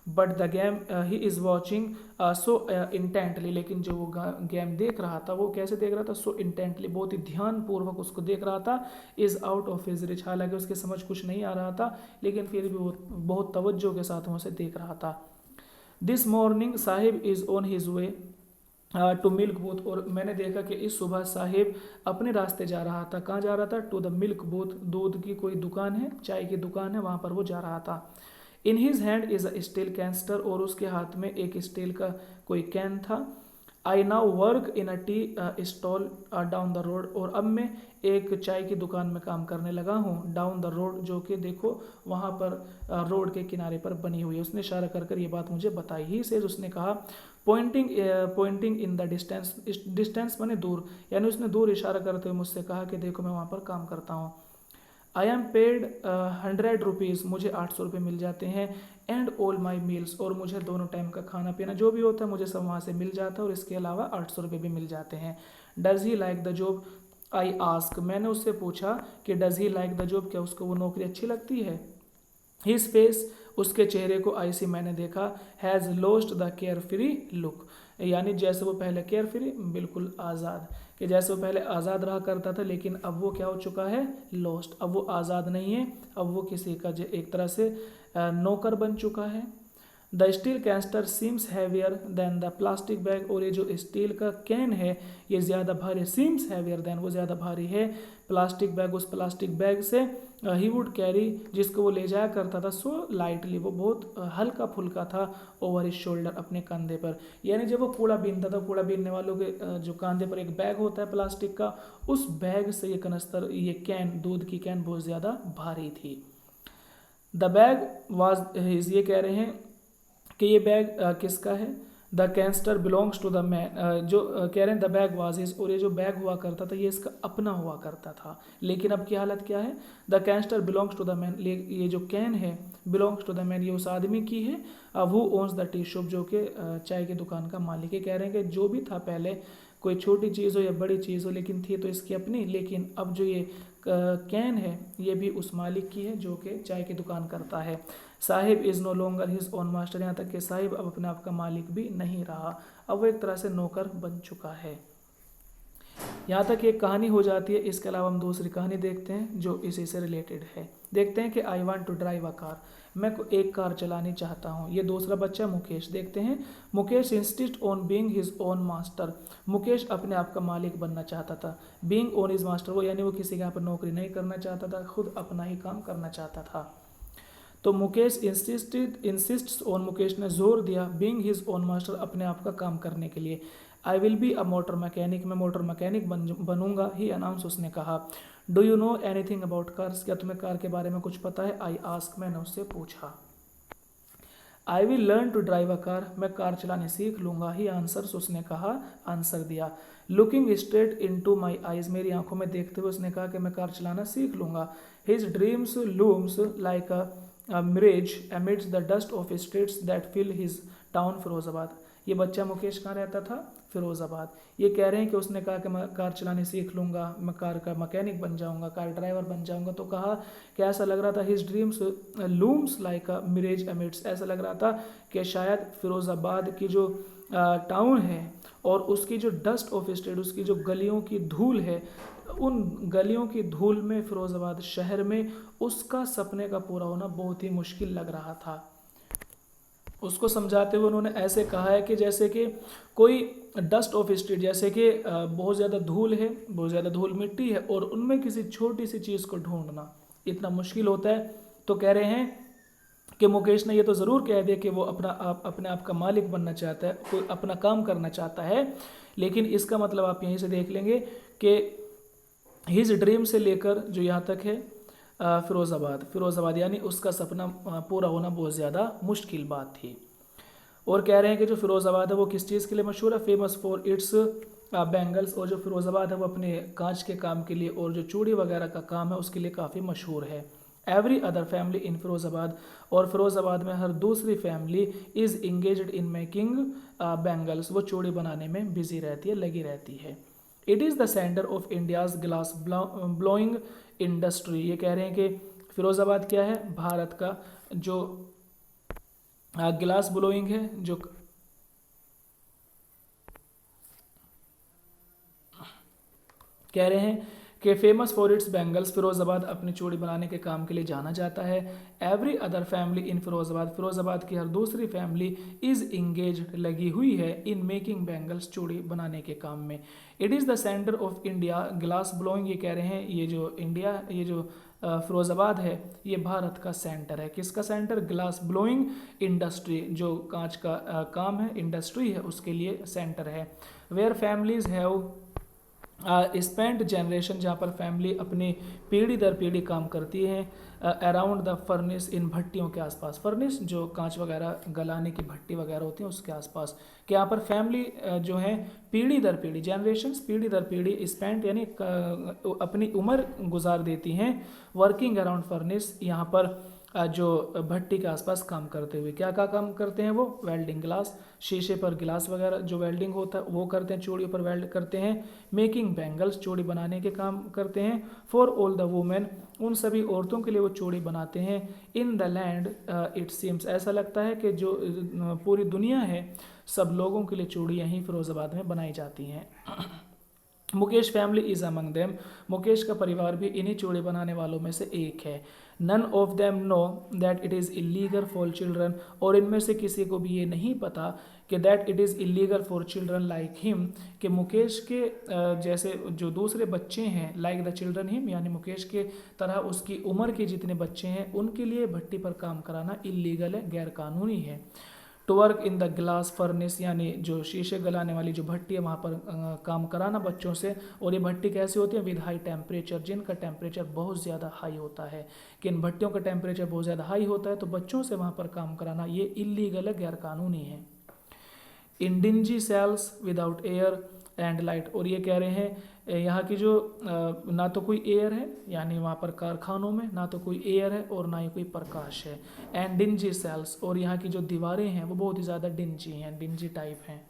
Speaker 1: But the game he is watching so intently, लेकिन जो वो गेम देख रहा था वो कैसे देख रहा था? सो इंटेंटली, बहुत ही ध्यानपूर्वक उसको देख रहा था। Is out of his rich, हालांकि उसके समझ कुछ नहीं आ रहा था लेकिन फिर भी वो बहुत तवज्जो के साथ वहाँ से देख रहा था। This morning Saheb is on his way to milk booth, और मैंने देखा कि इस सुबह साहिब अपने रास्ते जा रहा था। कहाँ जा रहा था? टू द मिल्क बूथ, दूध की कोई दुकान है, चाय की दुकान है, वहाँ पर वो जा रहा था। In his hand is a steel canister, और उसके हाथ में एक स्टील का कोई कैन था। I now work in a tea stall down the road, और अब मैं एक चाय की दुकान में काम करने लगा हूँ। डाउन द रोड, जो कि देखो वहाँ पर रोड के किनारे पर बनी हुई है। उसने इशारा कर कर ये बात मुझे बताई। ही सेज, उसने कहा, pointing in the distance, distance माने दूर, यानी उसने दूर इशारा करते हुए मुझसे कहा कि देखो मैं वहाँ पर काम करता हूँ। आई एम पेड 100 रुपीज़, मुझे 800 रुपये मिल जाते हैं। एंड ऑल माई मील्स, और मुझे दोनों टाइम का खाना पीना जो भी होता है मुझे सब वहाँ से मिल जाता है, और इसके अलावा 800 रुपये भी मिल जाते हैं। Does he like the job? I ask, मैंने उससे पूछा कि does he like the job, क्या उसको वो नौकरी अच्छी लगती है? हिज फेस, उसके चेहरे को आई सी, मैंने देखा, has lost the care free look, यानी जैसे वो पहले केयर फ्री, बिल्कुल आज़ाद, कि जैसे वो पहले आज़ाद रहा करता था लेकिन अब वो क्या हो चुका है? लॉस्ट, अब वो आज़ाद नहीं है, अब वो किसी का एक तरह से नौकर बन चुका है। The steel canister seems heavier than the plastic bag, और ये जो स्टील का कैन है ये ज़्यादा भारी, सीम्स हैवियर दैन, वो ज़्यादा भारी है प्लास्टिक बैग, उस प्लास्टिक बैग से। ही वुड कैरी, जिसको वो ले जाया करता था, सो लाइटली, वो बहुत हल्का फुल्का था, ओवर हिज शोल्डर, अपने कंधे पर। यानी जब वो कूड़ा बीनता था, कूड़ा बीनने वालों के जो कंधे पर एक बैग होता है प्लास्टिक का, उस बैग से ये कनस्तर, ये कैन, दूध की कैन बहुत ज़्यादा भारी थी। द बैग वाज हिज, ये कह रहे हैं कि ये बैग किसका है? The canister belongs to the man, जो कह रहे हैं द बैग वाज हिज, और ये जो बैग हुआ करता था ये इसका अपना हुआ करता था, लेकिन अब की हालत क्या है? The canister belongs to the man, ये जो कैन है बिलोंग्स टू द मैन, ये उस आदमी की है। Who owns the tea shop, जो कि चाय की दुकान का मालिक है। कह रहे हैं कि जो भी था पहले, कोई छोटी चीज़ हो या बड़ी चीज़ हो, लेकिन थी तो इसकी अपनी, लेकिन अब जो ये कैन है ये भी उस मालिक की है जो कि चाय की दुकान करता है। Saheb is no longer his own master, यहाँ तक कि साहिब अब अपने आप का मालिक भी नहीं रहा, अब वो एक तरह से नौकर बन चुका है। यहाँ तक एक कहानी हो जाती है। इसके अलावा हम दूसरी कहानी देखते हैं जो इसी से रिलेटेड है। देखते हैं कि I want to drive a car, मैं एक कार चलानी चाहता हूँ। ये दूसरा बच्चा मुकेश, देखते हैं। Mukesh insist on being his own master, Mukesh अपने आप का मालिक बनना चाहता था। बीइंग ओन हिज मास्टर, वो यानी वो किसी के यहाँ पर नौकरी नहीं करना चाहता था, खुद अपना ही काम करना चाहता था। तो मुकेश इंसिस्ट्स ऑन, मुकेश ने जोर दिया, बीइंग हिज ओन मास्टर, अपने आप का काम करने के लिए। I will be a motor mechanic, मैं मोटर मैकेनिक बनूंगा, ही अनाउंस, उसने कहा। Do you know anything about cars, क्या तुम्हें कार के बारे में कुछ पता है? आई आस्क, मैंने उससे पूछा। I will learn to drive a car, मैं कार चलाने सीख लूंगा, ही आंसर्स, उसने कहा, आंसर दिया। Looking straight into my eyes, मेरी आंखों में देखते हुए उसने कहा कि मैं कार चलाना सीख लूंगा। His dreams looms like a mirage amidst the dust of streets that fill his town Firozabad. ये बच्चा मुकेश कहाँ रहता था? फिरोजाबाद। ये कह रहे हैं कि उसने कहा कि मैं कार चलाने सीख लूंगा, मैं कार का मैकेनिक बन जाऊंगा, कार ड्राइवर बन जाऊंगा। तो कहा कि ऐसा लग रहा था, his dreams looms like a mirage amidst, ऐसा लग रहा था कि शायद फिरोजाबाद की जो टाउन है और उसकी जो डस्ट ऑफ स्टेट, उसकी जो गलियों की धूल है, उन गलियों की धूल में फिरोजाबाद शहर में उसका सपने का पूरा होना बहुत ही मुश्किल लग रहा था। उसको समझाते हुए उन्होंने ऐसे कहा है कि जैसे कि कोई डस्ट ऑफ स्ट्रीट, जैसे कि बहुत ज़्यादा धूल है, बहुत ज़्यादा धूल मिट्टी है और उनमें किसी छोटी सी चीज़ को ढूंढना इतना मुश्किल होता है। तो कह रहे हैं कि मुकेश ने ये तो ज़रूर कह दिया कि वो अपने आप का मालिक बनना चाहता है, कोई अपना काम करना चाहता है, लेकिन इसका मतलब आप यहीं से देख लेंगे कि हिज ड्रीम से लेकर जो यहाँ तक है फिरोज़ाबाद यानी उसका सपना पूरा होना बहुत ज़्यादा मुश्किल बात थी। और कह रहे हैं कि जो फिरोज़ाबाद है वो किस चीज़ के लिए मशहूर है? फेमस फॉर इट्स बैंगल्स, और जो फिरोज़ाबाद है वो अपने कांच के काम के लिए और जो चूड़ी वगैरह का काम है उसके लिए काफ़ी मशहूर है। Every other family in Firozabad, और फिरोज़ाबाद में हर दूसरी family is engaged in making bangles, वो चूड़ी बनाने में बिजी रहती है, लगी रहती है। It is the centre of India's glass blowing industry, ये कह रहे हैं कि फिरोज़ाबाद क्या है? भारत का जो ग्लास ब्लोइंग है, जो कह रहे हैं कि famous for its bangles, Firozabad अपनी चूड़ी बनाने के काम के लिए जाना जाता है। Every other family in Firozabad, Firozabad की हर दूसरी फैमिली इज़ इंगेज्ड, लगी हुई है, इन मेकिंग बैंगल्स, चूड़ी बनाने के काम में। It is the centre of India glass blowing, ये कह रहे हैं ये जो इंडिया, ये जो फिरोज़ाबाद है ये भारत का सेंटर है। किसका सेंटर? ग्लास ब्लोइंग इंडस्ट्री, जो कांच का काम है, इंडस्ट्री है, उसके लिए सेंटर है। Where families have spent generation, जहाँ पर फैमिली अपनी पीढ़ी दर पीढ़ी काम करती है अराउंड द फर्नेस, इन भट्टियों के आसपास। फर्नेस जो कांच वगैरह गलाने की भट्टी वगैरह होती हैं उसके आसपास, कि यहाँ पर फैमिली जो है पीढ़ी दर पीढ़ी, जनरेशन्स पीढ़ी दर पीढ़ी, स्पेंट यानी अपनी उम्र गुजार देती हैं वर्किंग अराउंड फर्नेस, यहाँ पर जो भट्टी के आसपास काम करते हुए। क्या क्या काम करते हैं वो? वेल्डिंग, ग्लास, शीशे पर गिलास वगैरह जो वेल्डिंग होता है वो करते हैं, चूड़ी पर वेल्ड करते हैं। मेकिंग बैंगल्स, चूड़ी बनाने के काम करते हैं। फॉर ऑल द वुमेन, उन सभी औरतों के लिए वो चूड़ी बनाते हैं। In the land it seems, ऐसा लगता है कि जो पूरी दुनिया है सब लोगों के लिए चूड़ियाँ ही फिरोज़ाबाद में बनाई जाती हैं। Mukesh family is among them, Mukesh का परिवार भी इन्हीं चूड़ी बनाने वालों में से एक है। None of them know that it is illegal for children, और इनमें से किसी को भी ये नहीं पता कि that it is illegal for children like him, कि मुकेश के जैसे जो दूसरे बच्चे हैं, लाइक द चिल्ड्रन हिम यानी मुकेश के तरह उसकी उम्र के जितने बच्चे हैं उनके लिए भट्टी पर काम कराना इलीगल है, गैर कानूनी है। To work in the glass furnace, यानी जो शीशे गलाने वाली जो भट्टी है वहाँ पर काम कराना बच्चों से। और ये भट्टी कैसी होती है? विद हाई टेम्परेचर, जिनका टेम्परेचर बहुत ज़्यादा हाई होता है, कि इन भट्टियों का टेम्परेचर बहुत ज़्यादा हाई होता है तो बच्चों से वहाँ पर काम कराना ये इलीगल है, गैर कानूनी है। In dingy cells without air and light, और ये कह रहे हैं यहाँ की जो ना तो कोई एयर है, यानी वहाँ पर कारखानों में ना तो कोई एयर है और ना ही कोई प्रकाश है। एंड डिंजी सेल्स, और यहाँ की जो दीवारें हैं वो बहुत ही ज़्यादा डिंजी हैं, डिंजी टाइप हैं।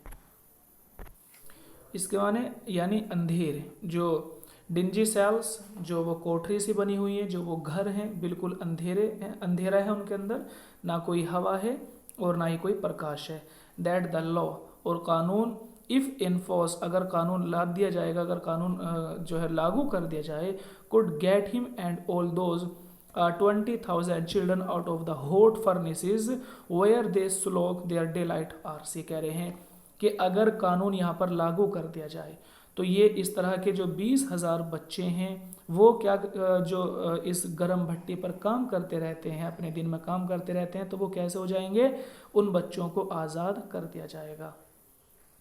Speaker 1: इसके माने यानी अंधेर, जो डिंजी सेल्स जो वो कोठरी से बनी हुई है, जो वो घर हैं बिल्कुल अंधेरे हैं, अंधेरा है उनके अंदर, ना कोई हवा है और ना ही कोई प्रकाश है। दैट द लॉ, और कानून, इफ़ इन्फोर्स, अगर कानून लाद दिया जाएगा, अगर कानून जो है लागू कर दिया जाए, could get him and all those 20,000 children out of the hot furnaces where they slog their daylight hours. ये कह रहे हैं कि अगर कानून यहाँ पर लागू कर दिया जाए तो ये इस तरह के जो 20,000 बच्चे हैं वो क्या जो इस गर्म भट्टी पर काम करते रहते हैं, अपने दिन में काम करते रहते हैं, तो वो कैसे हो जाएंगे? उन बच्चों को आज़ाद कर दिया जाएगा।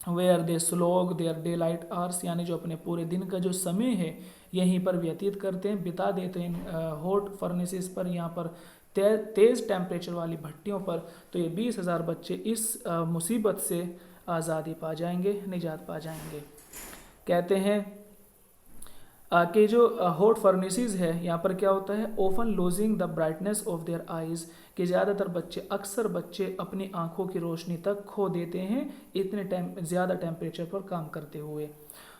Speaker 1: Where they slog their daylight hours, यानी जो अपने पूरे दिन का जो समय है यहीं पर व्यतीत करते हैं, बिता देते हैं हॉट फर्नेसेस पर, यहाँ पर तेज़ टेम्परेचर वाली भट्टियों पर। तो ये 20,000 बच्चे इस मुसीबत से आज़ादी पा जाएंगे, निजात पा जाएंगे। कहते हैं कि जो हॉट फर्नेसेस है यहाँ पर क्या होता है, often losing the brightness of their eyes, कि ज़्यादातर बच्चे, अक्सर बच्चे अपनी आंखों की रोशनी तक खो देते हैं इतने ज़्यादा टेम्परेचर पर काम करते हुए।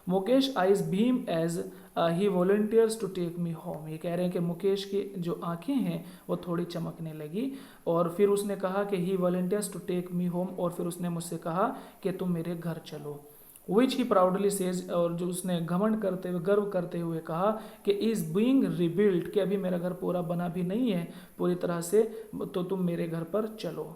Speaker 1: Mukesh eyes beam as he volunteers to take me home, ये कह रहे हैं कि मुकेश की जो आंखें हैं वो थोड़ी चमकने लगी, और फिर उसने कहा कि he volunteers to take me home, और फिर उसने मुझसे कहा कि तुम मेरे घर चलो। विच ही प्राउडली सेज, और जो उसने घमंड करते हुए, गर्व करते हुए कहा कि इज़ बीइंग रिबिल्ड, कि अभी मेरा घर पूरा बना भी नहीं है पूरी तरह से, तो तुम मेरे घर पर चलो।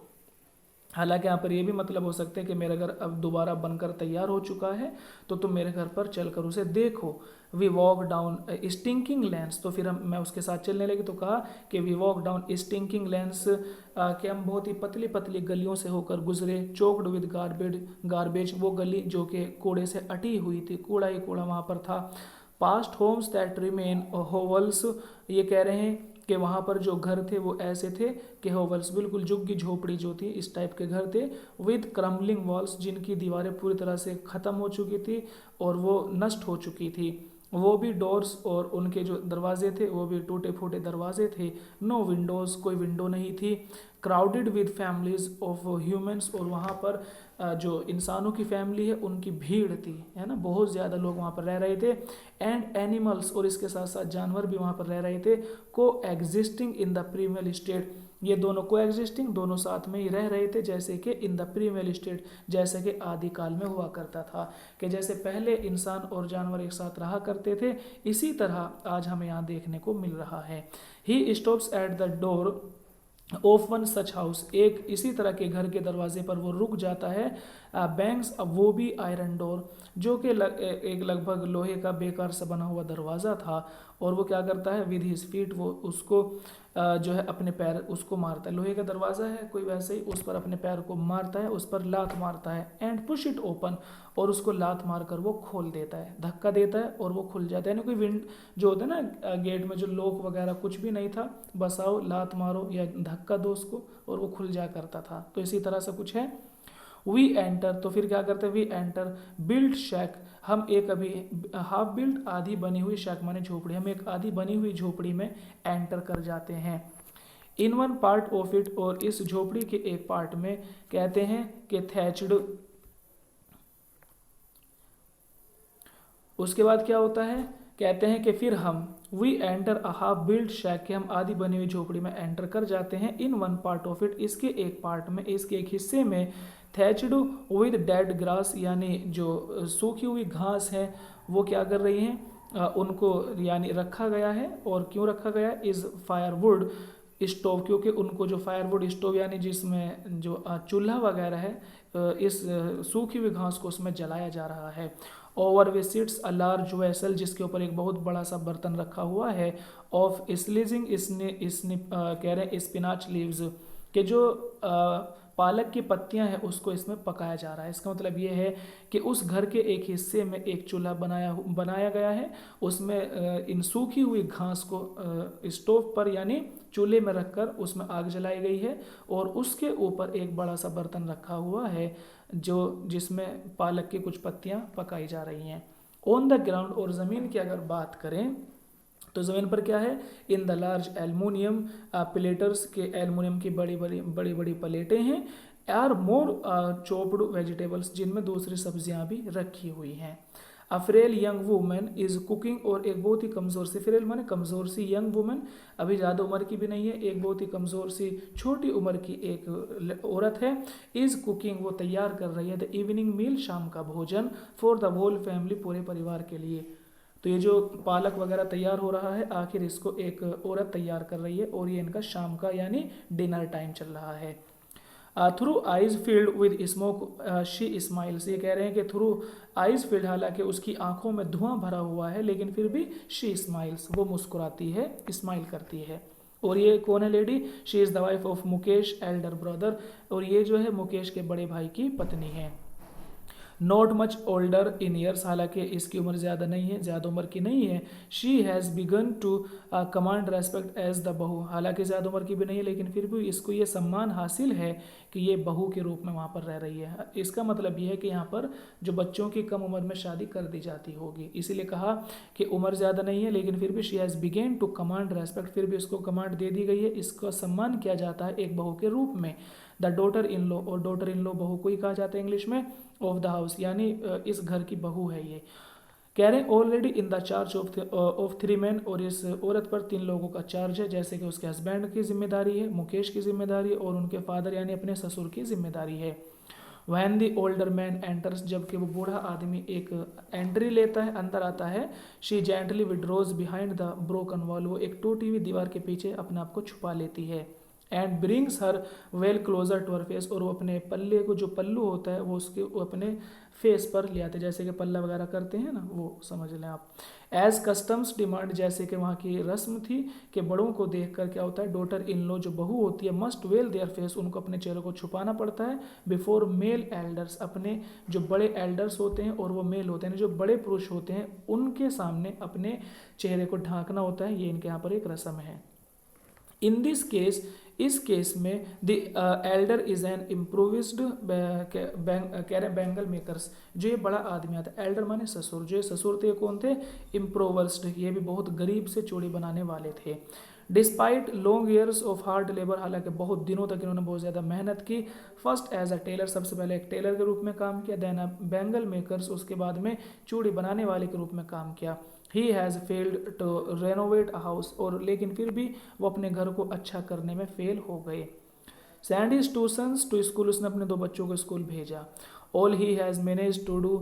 Speaker 1: हालांकि यहाँ पर ये भी मतलब हो सकते हैं कि मेरा घर अब दोबारा बनकर तैयार हो चुका है, तो तुम मेरे घर पर चलकर उसे देखो। We walk down stinking lanes, तो फिर मैं उसके साथ चलने लगे, तो कहा कि we walk down stinking lanes, कि हम बहुत ही पतली पतली गलियों से होकर गुजरे। चोक्ड विद गार्बेज, वो गली जो कि कूड़े से अटी हुई थी, कूड़ा ही कूड़ा वहाँ पर था। पास्ट होम्स दैट रिमेन होवल्स, ये कह रहे हैं कि वहाँ पर जो घर थे वो ऐसे थे कि होवल्स, बिल्कुल झुग्गी झोपड़ी जो थी इस टाइप के घर थे। विद क्रम्बलिंग वॉल्स, जिनकी दीवारें पूरी तरह से ख़त्म हो चुकी थी और वो नष्ट हो चुकी थी। वो भी डोर्स, और उनके जो दरवाजे थे वो भी टूटे फूटे दरवाजे थे। नो विंडोज़, कोई विंडो नहीं थी। Crowded with families of humans, और वहाँ पर जो इंसानों की फैमिली है उनकी भीड़ थी, है ना, बहुत ज़्यादा लोग वहाँ पर रह रहे थे। एंड एनिमल्स, और इसके साथ साथ जानवर भी वहाँ पर रह रहे थे। को एग्जिस्टिंग इन द प्रीमियल स्टेट, ये दोनों को एग्जिस्टिंग, दोनों साथ में ही रह रहे थे, जैसे कि इन द प्रीमियल स्टेट, जैसे कि आदि काल में हुआ करता था, कि जैसे पहले इंसान और जानवर एक साथ रहा करते थे, इसी तरह आज हमें यहाँ देखने को मिल रहा है। He stops at the door of one such house, एक इसी तरह के घर के दरवाजे पर वो रुक जाता है। बैंक्स, अब वो भी आयरन डोर, जो कि एक लगभग लोहे का बेकार सा बना हुआ दरवाज़ा था, और वो क्या करता है, विद हिज फीट, वो उसको जो है अपने पैर उसको मारता है। लोहे का दरवाज़ा है कोई, वैसे ही उस पर अपने पैर को मारता है, उस पर लात मारता है। एंड पुश इट ओपन, और उसको लात मारकर वो खोल देता है, धक्का देता है और वो खुल जाता है। यानी कोई विंड जो होता है ना गेट में, जो लॉक वगैरह कुछ भी नहीं था, बस आओ लात मारो या धक्का दो उसको और वो खुल जा करता था। तो इसी तरह से कुछ है। वी एंटर, तो फिर क्या करते हैं, वी एंटर बिल्ड शैक, हम एक अभी हाफ बिल्ड, आधी बनी हुई, शैक माने झोपड़ी, हम एक आधी बनी हुई झोपड़ी में एंटर कर जाते हैं। In one part of it, और इस झोपड़ी के एक पार्ट में कहते हैं कि थैचड, उसके बाद क्या होता है, कहते हैं कि फिर हम we enter a half build shack, के हम आधी बनी हुई झोपड़ी में एंटर कर जाते हैं। In one part of it, इसके एक पार्ट में, इसके एक हिस्से में, थैचड विद डेड ग्रास, यानी जो सूखी हुई घास है वो क्या कर रही हैं, उनको यानी रखा गया है। और क्यों रखा गया है, इज़ फायरवुड स्टोव, क्योंकि उनको जो फायरवुड स्टोव यानी जिसमें जो चूल्हा वगैरह है, इस सूखी हुई घास को उसमें जलाया जा रहा है। Over way sits a large vessel, जिसके ऊपर एक बहुत बड़ा सा बर्तन रखा हुआ है। ऑफ स्लीजिंग, इसने कह रहे हैं स्पिनाच लीव्स, के जो पालक की पत्तियां हैं उसको इसमें पकाया जा रहा है। इसका मतलब ये है कि उस घर के एक हिस्से में एक चूल्हा बनाया गया है, उसमें इन सूखी हुई घास को स्टोव पर यानी चूल्हे में रखकर उसमें आग जलाई गई है, और उसके ऊपर एक बड़ा सा बर्तन रखा हुआ है जो जिसमें पालक की कुछ पत्तियां पकाई जा रही हैं। ऑन द ग्राउंड, और ज़मीन की अगर बात करें तो ज़मीन पर क्या है, in the large aluminium platters, के एल्युमिनियम की बड़ी बड़ी प्लेटें हैं। आर मोर चॉप्ड वेजिटेबल्स, जिनमें दूसरी सब्जियां भी रखी हुई हैं। A frail young woman is cooking, और एक बहुत ही कमज़ोर सी, फ्रेल माने कमज़ोर सी, यंग वुमेन अभी ज़्यादा उम्र की भी नहीं है, एक बहुत ही कमज़ोर सी छोटी उम्र की एक औरत है। इज़ कुकिंग, वो तैयार कर रही है, द इवनिंग मील, शाम का भोजन, फॉर द होल फैमिली, पूरे परिवार के लिए। तो ये जो पालक वगैरह तैयार हो रहा है, आखिर इसको एक औरत तैयार कर रही है, और ये इनका शाम का यानी डिनर टाइम चल रहा है। Through eyes field with smoke she smiles, ये कह रहे हैं कि थ्रू आइज फील्ड, हालांकि उसकी आंखों में धुआं भरा हुआ है लेकिन फिर भी शी स्माइल्स, वो मुस्कुराती है, स्माइल करती है। और ये कौन है lady? She is the wife of Mukesh Elder brother, और ये जो है मुकेश के बड़े भाई की पत्नी है। Not much older in years, हालांकि इसकी उम्र ज़्यादा नहीं है, ज़्यादा उम्र की नहीं है। She has begun to command respect as the bahu, हालांकि ज़्यादा उम्र की भी नहीं है लेकिन फिर भी इसको ये सम्मान हासिल है कि ये बहू के रूप में वहाँ पर रह रही है। इसका मतलब ये है कि यहाँ पर जो बच्चों की कम उम्र में शादी कर दी जाती होगी, इसीलिए कहा कि उम्र ज़्यादा नहीं है लेकिन फिर भी she has begun to command respect, फिर भी इसको कमांड दे दी गई है, इसका सम्मान किया जाता है एक बहू के रूप में। द डॉटर इन लॉ, और डॉटर इन लॉ बहू को ही कहा जाता है इंग्लिश में, ऑफ द हाउस, यानी इस घर की बहू है ये। कह रहे हैं already in the charge of 3 man, और इस औरत पर 3 लोगों का चार्ज है, जैसे कि उसके हस्बैंड की जिम्मेदारी है, मुकेश की जिम्मेदारी है, और उनके फादर यानी अपने ससुर की जिम्मेदारी है। When the older man enters, जबकि वो बूढ़ा आदमी एक एंट्री लेता है, अंदर आता है, she gently withdraws behind the broken wall, वो एक टूटी हुई दीवार के पीछे अपने आप को छुपा लेती है। And brings her veil closer to her face, और वो अपने पल्ले को, जो पल्लू होता है वो उसके वो अपने फेस पर ले आते हैं, जैसे कि पल्ला वगैरह करते हैं ना, वो समझ लें आप। एज कस्टम्स डिमांड, जैसे कि वहाँ की रस्म थी कि बड़ों को देख कर क्या होता है, डॉटर इन लॉ जो बहू होती है, मस्ट वेल देयर फेस, उनको अपने चेहरे को छुपाना पड़ता है, बिफोर मेल एल्डर्स, अपने जो बड़े एल्डर्स होते हैं और वो मेल होते हैं, जो बड़े पुरुष होते हैं उनके सामने अपने चेहरे को ढांकना होता है, ये इनके यहाँ पर एक रस्म है। इन दिस केस, इस केस में द एल्डर इज एन इम्प्रोविज्ड, कह रहे बैंगल मेकर्स, जो ये बड़ा आदमी आता है, एल्डर माने ससुर, जो ससुर थे कौन थे? इम्प्रोवर्स्ड, ये भी बहुत गरीब से चूड़ी बनाने वाले थे। Despite long years of hard labour, हालांकि बहुत दिनों तक इन्होंने बहुत ज़्यादा मेहनत की। फर्स्ट एज अ टेलर, सबसे पहले एक टेलर के रूप में काम किया, देन अ बैंगल मेकर्स, उसके बाद में चूड़ी बनाने वाले के रूप में काम किया। He has failed to renovate a house, और लेकिन फिर भी वो अपने घर को अच्छा करने में फेल हो गए। Send his two sons to school, उसने अपने 2 बच्चों को स्कूल भेजा। All he has managed to do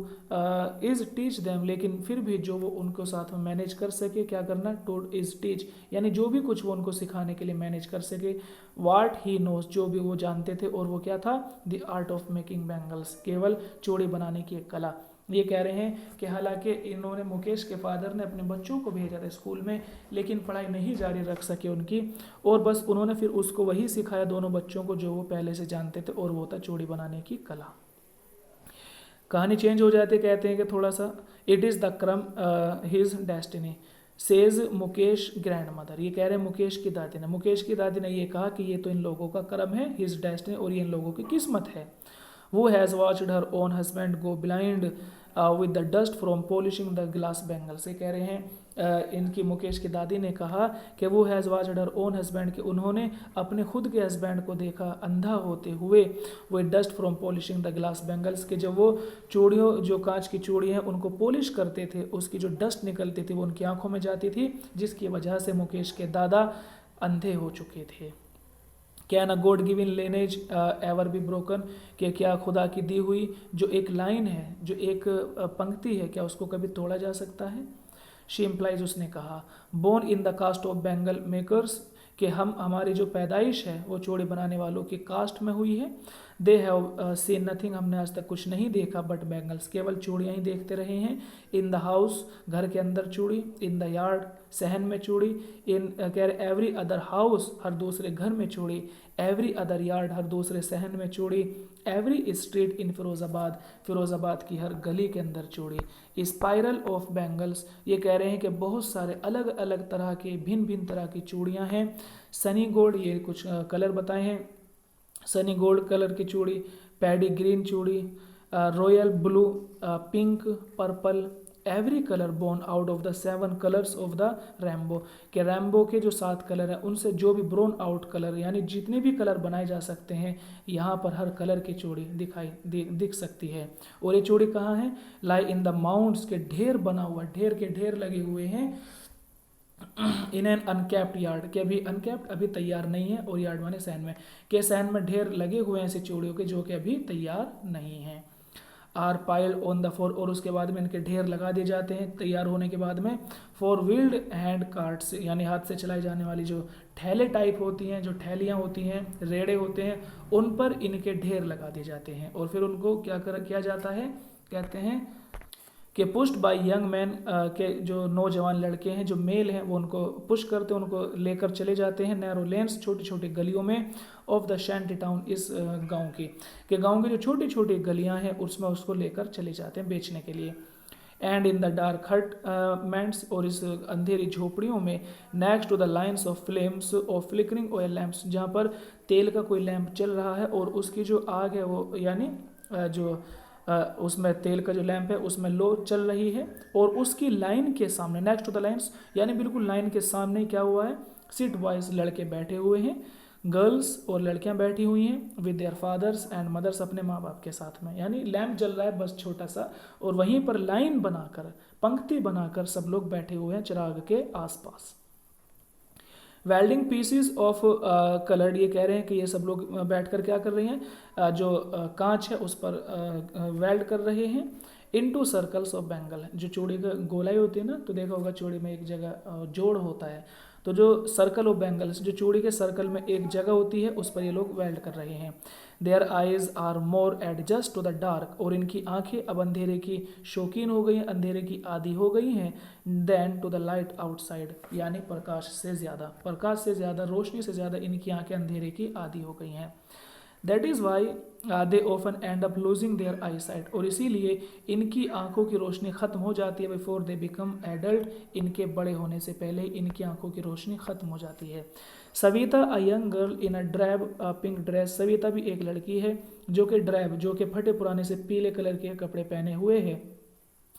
Speaker 1: is teach them, लेकिन फिर भी जो वो उनको साथ में मैनेज कर सके, क्या करना? टू इज़ टीच, यानी जो भी कुछ वो उनको सिखाने के लिए मैनेज कर सके। वाट ही नोज, जो भी वो जानते थे, और वो क्या था? The art of making bangles, केवल चूड़ी बनाने की एक कला। ये कह रहे हैं कि हालांकि इन्होंने, मुकेश के फादर ने अपने बच्चों को भेजा था स्कूल में, लेकिन पढ़ाई नहीं जारी रख सके उनकी, और बस उन्होंने फिर उसको वही सिखाया दोनों बच्चों को जो वो पहले से जानते थे, और वो था चूड़ी बनाने की कला। कहानी चेंज हो जाती है, कहते हैं कि थोड़ा सा, इट इज़ द क्रम his destiny says Mukesh grand mother, ये कह रहे हैं मुकेश की दादी ने, मुकेश की दादी ने ये कहा कि ये तो इन लोगों का क्रम है, हिज डेस्टिनी, और ये इन लोगों की किस्मत है। वो has watched her own husband go blind with the dust from polishing the glass bangle, से कह रहे हैं इनकी मुकेश की दादी ने कहा कि वो has watched her own husband, कि उन्होंने अपने खुद के हस्बैंड को देखा अंधा होते हुए, वो dust from polishing the glass bangles, के जब वो चूड़ियों, जो कांच की चूड़ी हैं उनको पॉलिश करते थे, उसकी जो डस्ट निकलती थी वो उनकी आंखों में जाती थी, जिसकी वजह से मुकेश के दादा अंधे हो चुके थे। क्या ना God given lineage ever be broken, कि क्या खुदा की दी हुई जो एक लाइन है, जो एक पंक्ति है, क्या उसको कभी तोड़ा जा सकता है? शी इम्प्लाइज, उसने कहा, born in the caste of bangle makers, कि हमारी जो पैदाइश है वो चूड़ी बनाने वालों की कास्ट में हुई है। दे हैव सीन नथिंग, हमने आज तक कुछ नहीं देखा बट बैंगल्स, केवल चूड़ियाँ ही देखते रहे हैं। इन द हाउस, घर के अंदर चूड़ी, इन द यार्ड, सहन में चूड़ी, इन कह रहे एवरी अदर हाउस, हर दूसरे घर में चूड़ी, एवरी अदर यार्ड, हर दूसरे सहन में चूड़ी, every street in Firozabad, Firozabad की हर गली के अंदर चूड़ी। स्पाइरल ऑफ बैंगल्स, ये कह रहे हैं कि बहुत सारे अलग अलग तरह के, भिन्न भिन्न तरह की चूड़ियाँ हैं। सनी गोल्ड, ये कुछ कलर बताए हैं, सनी गोल्ड कलर की चूड़ी, पैडी ग्रीन चूड़ी, royal blue, pink, purple, every colour born out of the 7 colours of the rainbow, के रैम्बो के जो 7 कलर हैं उनसे जो भी ब्रोन आउट कलर, यानी जितने भी कलर बनाए जा सकते हैं, यहाँ पर हर कलर की चूड़ी दिख सकती है। और ये चूड़ी कहाँ है? लाई इन द माउंट्स, के ढेर बना हुआ, ढेर के ढेर लगे हुए हैं। इन एन अनकैप्ड यार्ड, के अभी अनकैप्ड, अभी तैयार नहीं है, और यार्ड माने सहन में, के सहन में ढेर लगे हुए हैं ऐसी चूड़ियों के जो कि अभी तैयार नहीं हैं। Are piled on the floor, और उसके बाद में इनके ढेर लगा दिए जाते हैं तैयार होने के बाद में। फॉर व्हील्ड हैंड कार्ट्स, यानी हाथ से चलाई जाने वाली जो ठेले टाइप होती हैं, जो ठेलियाँ होती हैं, रेड़े होते हैं, उन पर इनके ढेर लगा दिए जाते हैं। और फिर उनको किया जाता है, कहते हैं कि पुश्ड बाय यंग मैन, के जो नौजवान लड़के हैं, जो मेल हैं, वो उनको पुश करते हैं, उनको लेकर चले जाते हैं नैरो लेन्स, छोटी छोटी गलियों में, ऑफ द शैंटी टाउन, इस गांव की, कि गांव की जो छोटी छोटी गलियां हैं उसमें उसको लेकर चले जाते हैं बेचने के लिए। And in the dark hot मेंट्स, और इस अंधेरी झोपड़ियों में, next to the lines of flames of flickering oil lamps, जहाँ पर तेल का कोई लैंप चल रहा है और उसकी जो आग है वो, यानी जो उसमें तेल का जो लैंप है उसमें लो चल रही है, और उसकी लाइन के सामने, नेक्स्ट टू द लाइन्स, यानी बिल्कुल लाइन के सामने क्या हुआ है, सिट बॉयज, लड़के बैठे हुए हैं, गर्ल्स और लड़कियां बैठी हुई हैं, with their fathers and mothers, अपने माँ बाप के साथ में, यानी लैंप जल रहा है बस छोटा सा, और वहीं पर लाइन बनाकर, पंक्ति बनाकर सब लोग बैठे हुए हैं चिराग के आसपास। वेल्डिंग पीसीज ऑफ कलर्ड, ये कह रहे हैं कि ये सब लोग बैठकर क्या कर रहे हैं, जो कांच है उस पर वेल्ड कर रहे हैं, इनटू सर्कल्स ऑफ बैंगल, जो चूड़ी का गोलाई होती है ना, तो देखा होगा चूड़ी में एक जगह जोड़ होता है, तो जो सर्कल ऑफ बैंगल्स, जो चूड़ी के सर्कल में एक जगह होती है उस पर ये लोग वेल्ड कर रहे हैं। Their eyes are more adjusted to the dark, और इनकी आंखें अब अंधेरे की शौकीन हो गई हैं, अंधेरे की आदी हो गई हैं, than to the light outside, यानी प्रकाश से ज़्यादा, रोशनी से ज़्यादा इनकी आंखें अंधेरे की आदी हो गई हैं। That is why they often end up losing their eyesight, और इसीलिए इनकी आंखों की रोशनी ख़त्म हो जाती है, बिफोर दे बिकम एडल्ट, इनके बड़े होने से पहले इनकी आंखों की रोशनी ख़त्म हो जाती है। Savita a young girl in a drab pink dress, Savita भी एक लड़की है जो कि ड्रैब, जो कि फटे पुराने से पीले कलर के कपड़े पहने हुए है।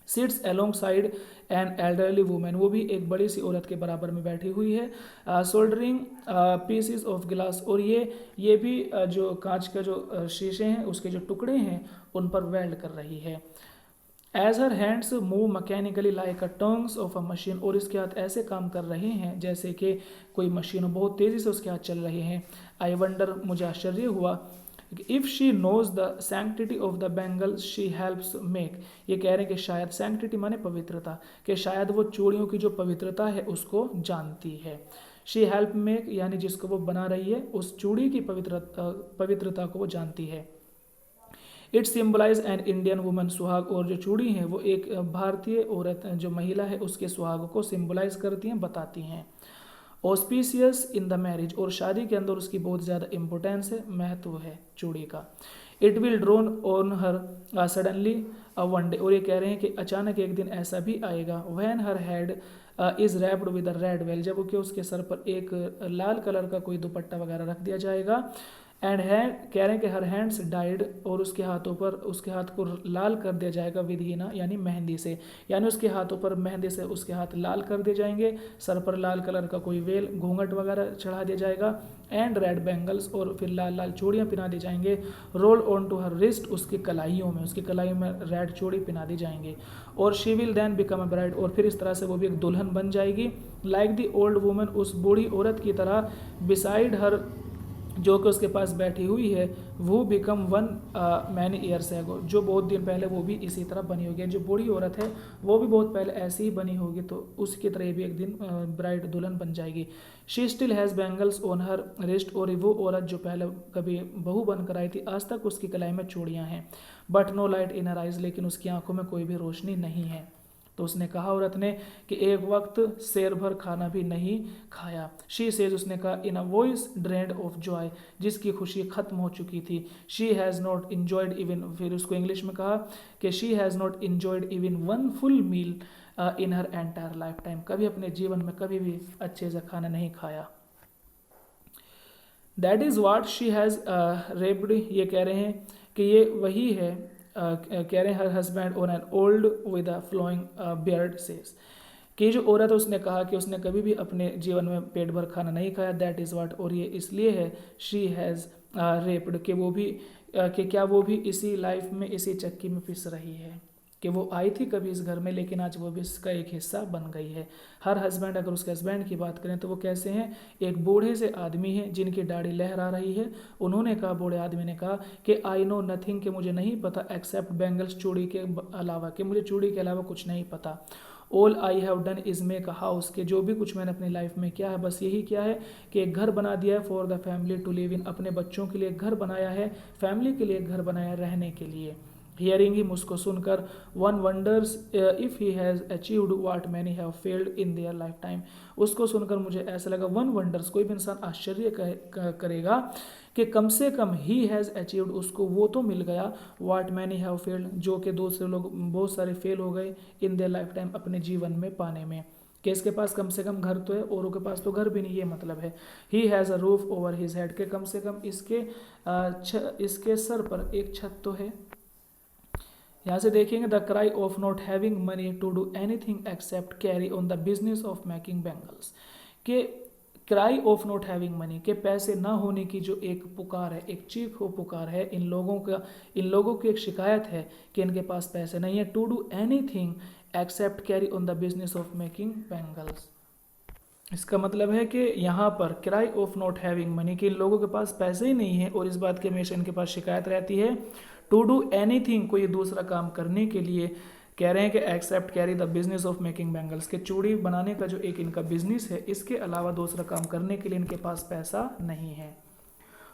Speaker 1: Sits alongside an elderly women, वो भी एक बड़ी सी औरत के बराबर में बैठी हुई है। सोल्डरिंग पीसीज ऑफ गिलास, और ये भी जो कांच का जो शीशे हैं उसके जो टुकड़े हैं उन पर वेल्ड कर रही है। As her hands move mechanically like a turns of a machine, और इसके हाथ ऐसे काम कर रहे हैं जैसे कि कोई मशीन, बहुत तेज़ी से उसके हाथ चल रहे हैं। आई वंडर, मुझे आश्चर्य हुआ, if she knows the sanctity of the bangles she helps make, ये कह रहे हैं कि शायद सैंक्टिटी माने पवित्रता, कि शायद वो चूड़ियों की जो पवित्रता है उसको जानती है। शी हेल्प मेक, यानी जिसको वो बना रही है उस चूड़ी की पवित्रता को वो जानती है। It symbolise an Indian woman, सुहाग, और जो चूड़ी हैं वो एक भारतीय औरत जो महिला है उसके सुहाग को सिम्बलाइज करती हैं, बताती हैं। ऑस्पिशियस इन द मैरिज, और शादी के अंदर उसकी बहुत ज़्यादा इंपॉर्टेंस है, महत्व है चूड़ी का। It will drone on her suddenly one day, और ये कह रहे हैं कि अचानक एक दिन ऐसा भी आएगा, when her head is wrapped with a red well, जब कि उसके सर पर एक लाल कलर का कोई दुपट्टा वगैरह रख दिया जाएगा। एंड हैंड, कह रहे हैं कि हर हैंड्स डाइड, और उसके हाथों पर, उसके हाथ को लाल कर दिया जाएगा, विद हीना, यानी मेहंदी से, यानी उसके हाथों पर मेहंदी से उसके हाथ लाल कर दिए जाएंगे, सर पर लाल कलर का कोई वेल, घूंघट वगैरह चढ़ा दिया जाएगा। एंड रेड बैंगल्स, और फिर लाल लाल चूड़ियाँ पिना दी जाएंगे। Roll on to her wrist, उसकी कलाइयों में रेड चूड़ी पिना दी जाएंगे। और she will then become a bride, और फिर इस तरह से वो भी एक दुल्हन बन जाएगी। लाइक द ओल्ड वुमन, उस बूढ़ी औरत की तरह, बिसाइड हर, जो कि उसके पास बैठी हुई है, वो become one many years ago, जो बहुत दिन पहले वो भी इसी तरह बनी होगी, जो बूढ़ी औरत है वो भी बहुत पहले ऐसी ही बनी होगी, तो उसकी तरह भी एक दिन ब्राइड दुल्हन बन जाएगी। She still has bangles on her wrist, और वो औरत जो पहले कभी बहू बनकर आई थी, आज तक उसकी कलाई में चूड़ियाँ हैं। But no light in her eyes, लेकिन उसकी आंखों में कोई भी रोशनी नहीं है। तो उसने कहा औरत ने कि एक वक्त शेर भर खाना भी नहीं खाया। शी सेज, उसने कहा, in a voice drained of joy, जिसकी खुशी खत्म हो चुकी थी। She has not enjoyed even, फिर उसको इंग्लिश में कहा कि she has not enjoyed even one full meal in her entire life time, कभी अपने जीवन में कभी भी अच्छे से खाना नहीं खाया। That is what she has raped, ये कह रहे हैं कि ये वही है, कह रहे हैं her husband on an old with a flowing beard says, कि जो औरत है उसने कहा कि उसने कभी भी अपने जीवन में पेट भर खाना नहीं खाया। दैट इज़ वाट, और ये इसलिए है, शी हैज़ रेप्ड, कि वो भी कि क्या वो भी इसी लाइफ में इसी चक्की में पिस रही है। कि वो आई थी कभी इस घर में, लेकिन आज वो भी इसका एक हिस्सा बन गई है। हर हस्बैंड, अगर उसके हस्बैंड की बात करें तो वो कैसे हैं, एक बूढ़े से आदमी हैं जिनकी दाढ़ी लहरा रही है। उन्होंने कहा, बूढ़े आदमी ने कहा कि आई नो नथिंग, कि मुझे नहीं पता, एक्सेप्ट बैंगल्स, चूड़ी के अलावा, कि मुझे चूड़ी के अलावा कुछ नहीं पता। All I have done is make a house, के जो भी कुछ मैंने अपनी लाइफ में किया है बस यही किया है कि एक घर बना दिया है, for the family to live in, अपने बच्चों के लिए एक घर बनाया है, फैमिली के लिए एक घर बनाया है रहने के लिए। हियरिंग हिम, उसको सुनकर, one wonders if he has achieved what many have failed in their life time, उसको सुनकर मुझे ऐसा लगा, वन वंडर्स, कोई भी इंसान आश्चर्य करेगा कि कम से कम ही हैज़ अचीव्ड, उसको वो तो मिल गया, व्हाट मैनी हैव फेल्ड, जो कि दूसरे लोग बहुत सारे फेल हो गए, इन देयर लाइफ टाइम, अपने जीवन में पाने में। कि इसके पास कम से कम घर तो है, औरों के पास तो घर भी नहीं, ये मतलब है। He has a roof over his head, के कम से कम इसके सर पर एक छत तो है। यहाँ से देखेंगे, the cry of not having money to do anything except carry on the business of making bangles, के cry of not having money, के पैसे ना होने की जो एक पुकार है, एक चीख हो पुकार है इन लोगों की एक शिकायत है कि इनके पास पैसे नहीं है, to do anything except carry on the business of making bangles. इसका मतलब है कि यहाँ पर cry of not having money, कि इन लोगों के पास पैसे ही नहीं है और इस बात की हमेशा इनके पास शिकायत रहती है। टू डू एनीथिंग, कोई दूसरा काम करने के लिए, कह रहे हैं कि except carry the business of making bangles, के चूड़ी बनाने का जो एक इनका बिजनेस है, इसके अलावा दूसरा काम करने के लिए इनके पास पैसा नहीं है।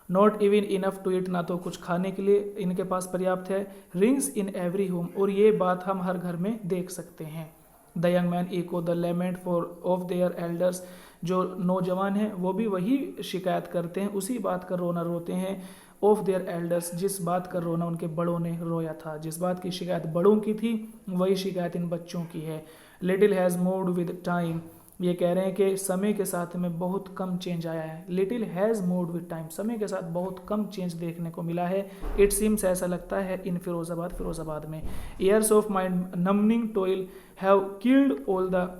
Speaker 1: Not even enough to eat, ना तो कुछ खाने के लिए इनके पास पर्याप्त है। रिंग्स इन एवरी होम, और ये बात हम हर घर में देख सकते हैं। The young man echo the lament for of their elders, जो नौजवान हैं वो भी वही शिकायत करते हैं, उसी बात का रोना रोते हैं, ऑफ देयर एल्डर्स, जिस बात का रोना उनके बड़ों ने रोया था, जिस बात की शिकायत बड़ों की थी वही शिकायत इन बच्चों की है। Little has moved with time, ये कह रहे हैं कि समय के साथ में बहुत कम चेंज आया है। Little has moved with time, समय के साथ बहुत कम चेंज देखने को मिला है। इट सीम्स, ऐसा लगता है, इन फिरोजाबाद में। Years of mind numbing toil have killed all the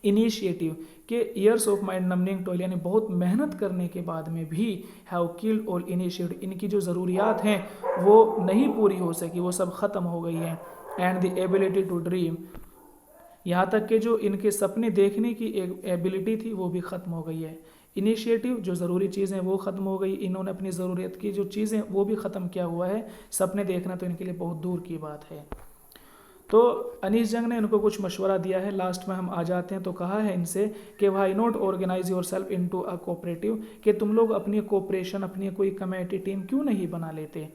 Speaker 1: initiative, के years of mind numbing toil, यानी बहुत मेहनत करने के बाद में भी, हैव किल्ड ऑल इनिशिएटिव, इनकी जो ज़रूरियात हैं वो नहीं पूरी हो सकी, वो सब ख़त्म हो गई हैं। And the ability to dream, यहाँ तक कि जो इनके सपने देखने की एक एबिलिटी थी वो भी ख़त्म हो गई है। इनिशिएटिव, जो ज़रूरी चीज़ें वो ख़त्म हो गई, इन्होंने अपनी ज़रूरत की जो चीज़ें वो भी ख़त्म किया हुआ है, सपने देखना तो इनके लिए बहुत दूर की बात है। तो अनीस जंग ने इनको कुछ मशवरा दिया है। लास्ट में हम आ जाते हैं तो कहा है इनसे कि why not organise yourself into a cooperative, कि तुम लोग अपनी कोऑपरेशन, अपनी कोई कमेटी टीम क्यों नहीं बना लेते।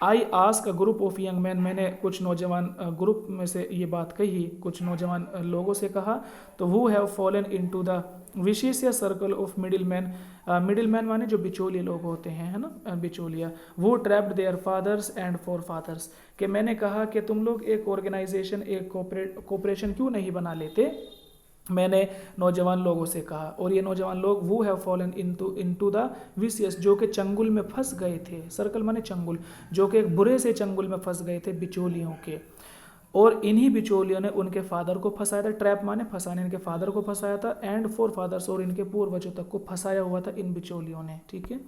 Speaker 1: I ask a group of young man, मैंने कुछ नौजवान ग्रुप में से ये बात कही, कुछ नौजवान लोगों से कहा, तो who have fallen into the vicious circle of middle man, middle man माने जो बिचौलिए लोग होते हैं, है ना, बिचौलिया, वो trapped their fathers and forefathers, कि मैंने कहा कि तुम लोग एक ऑर्गेनाइजेशन, एक कोऑपरेशन क्यों नहीं बना लेते, मैंने नौजवान लोगों से कहा। और ये नौजवान लोग वो have fallen into the vicious, जो कि चंगुल में फंस गए थे, सर्कल माने चंगुल, जो कि एक बुरे से चंगुल में फंस गए थे बिचौलियों के, और इन्हीं बिचौलियों ने उनके फादर को फंसाया था। ट्रैप माने फंसाने, इनके फादर को फंसाया था, एंड फोर फादर्स, और इनके पूर्वजों तक को फंसाया हुआ था इन बिचौलियों ने। ठीक है,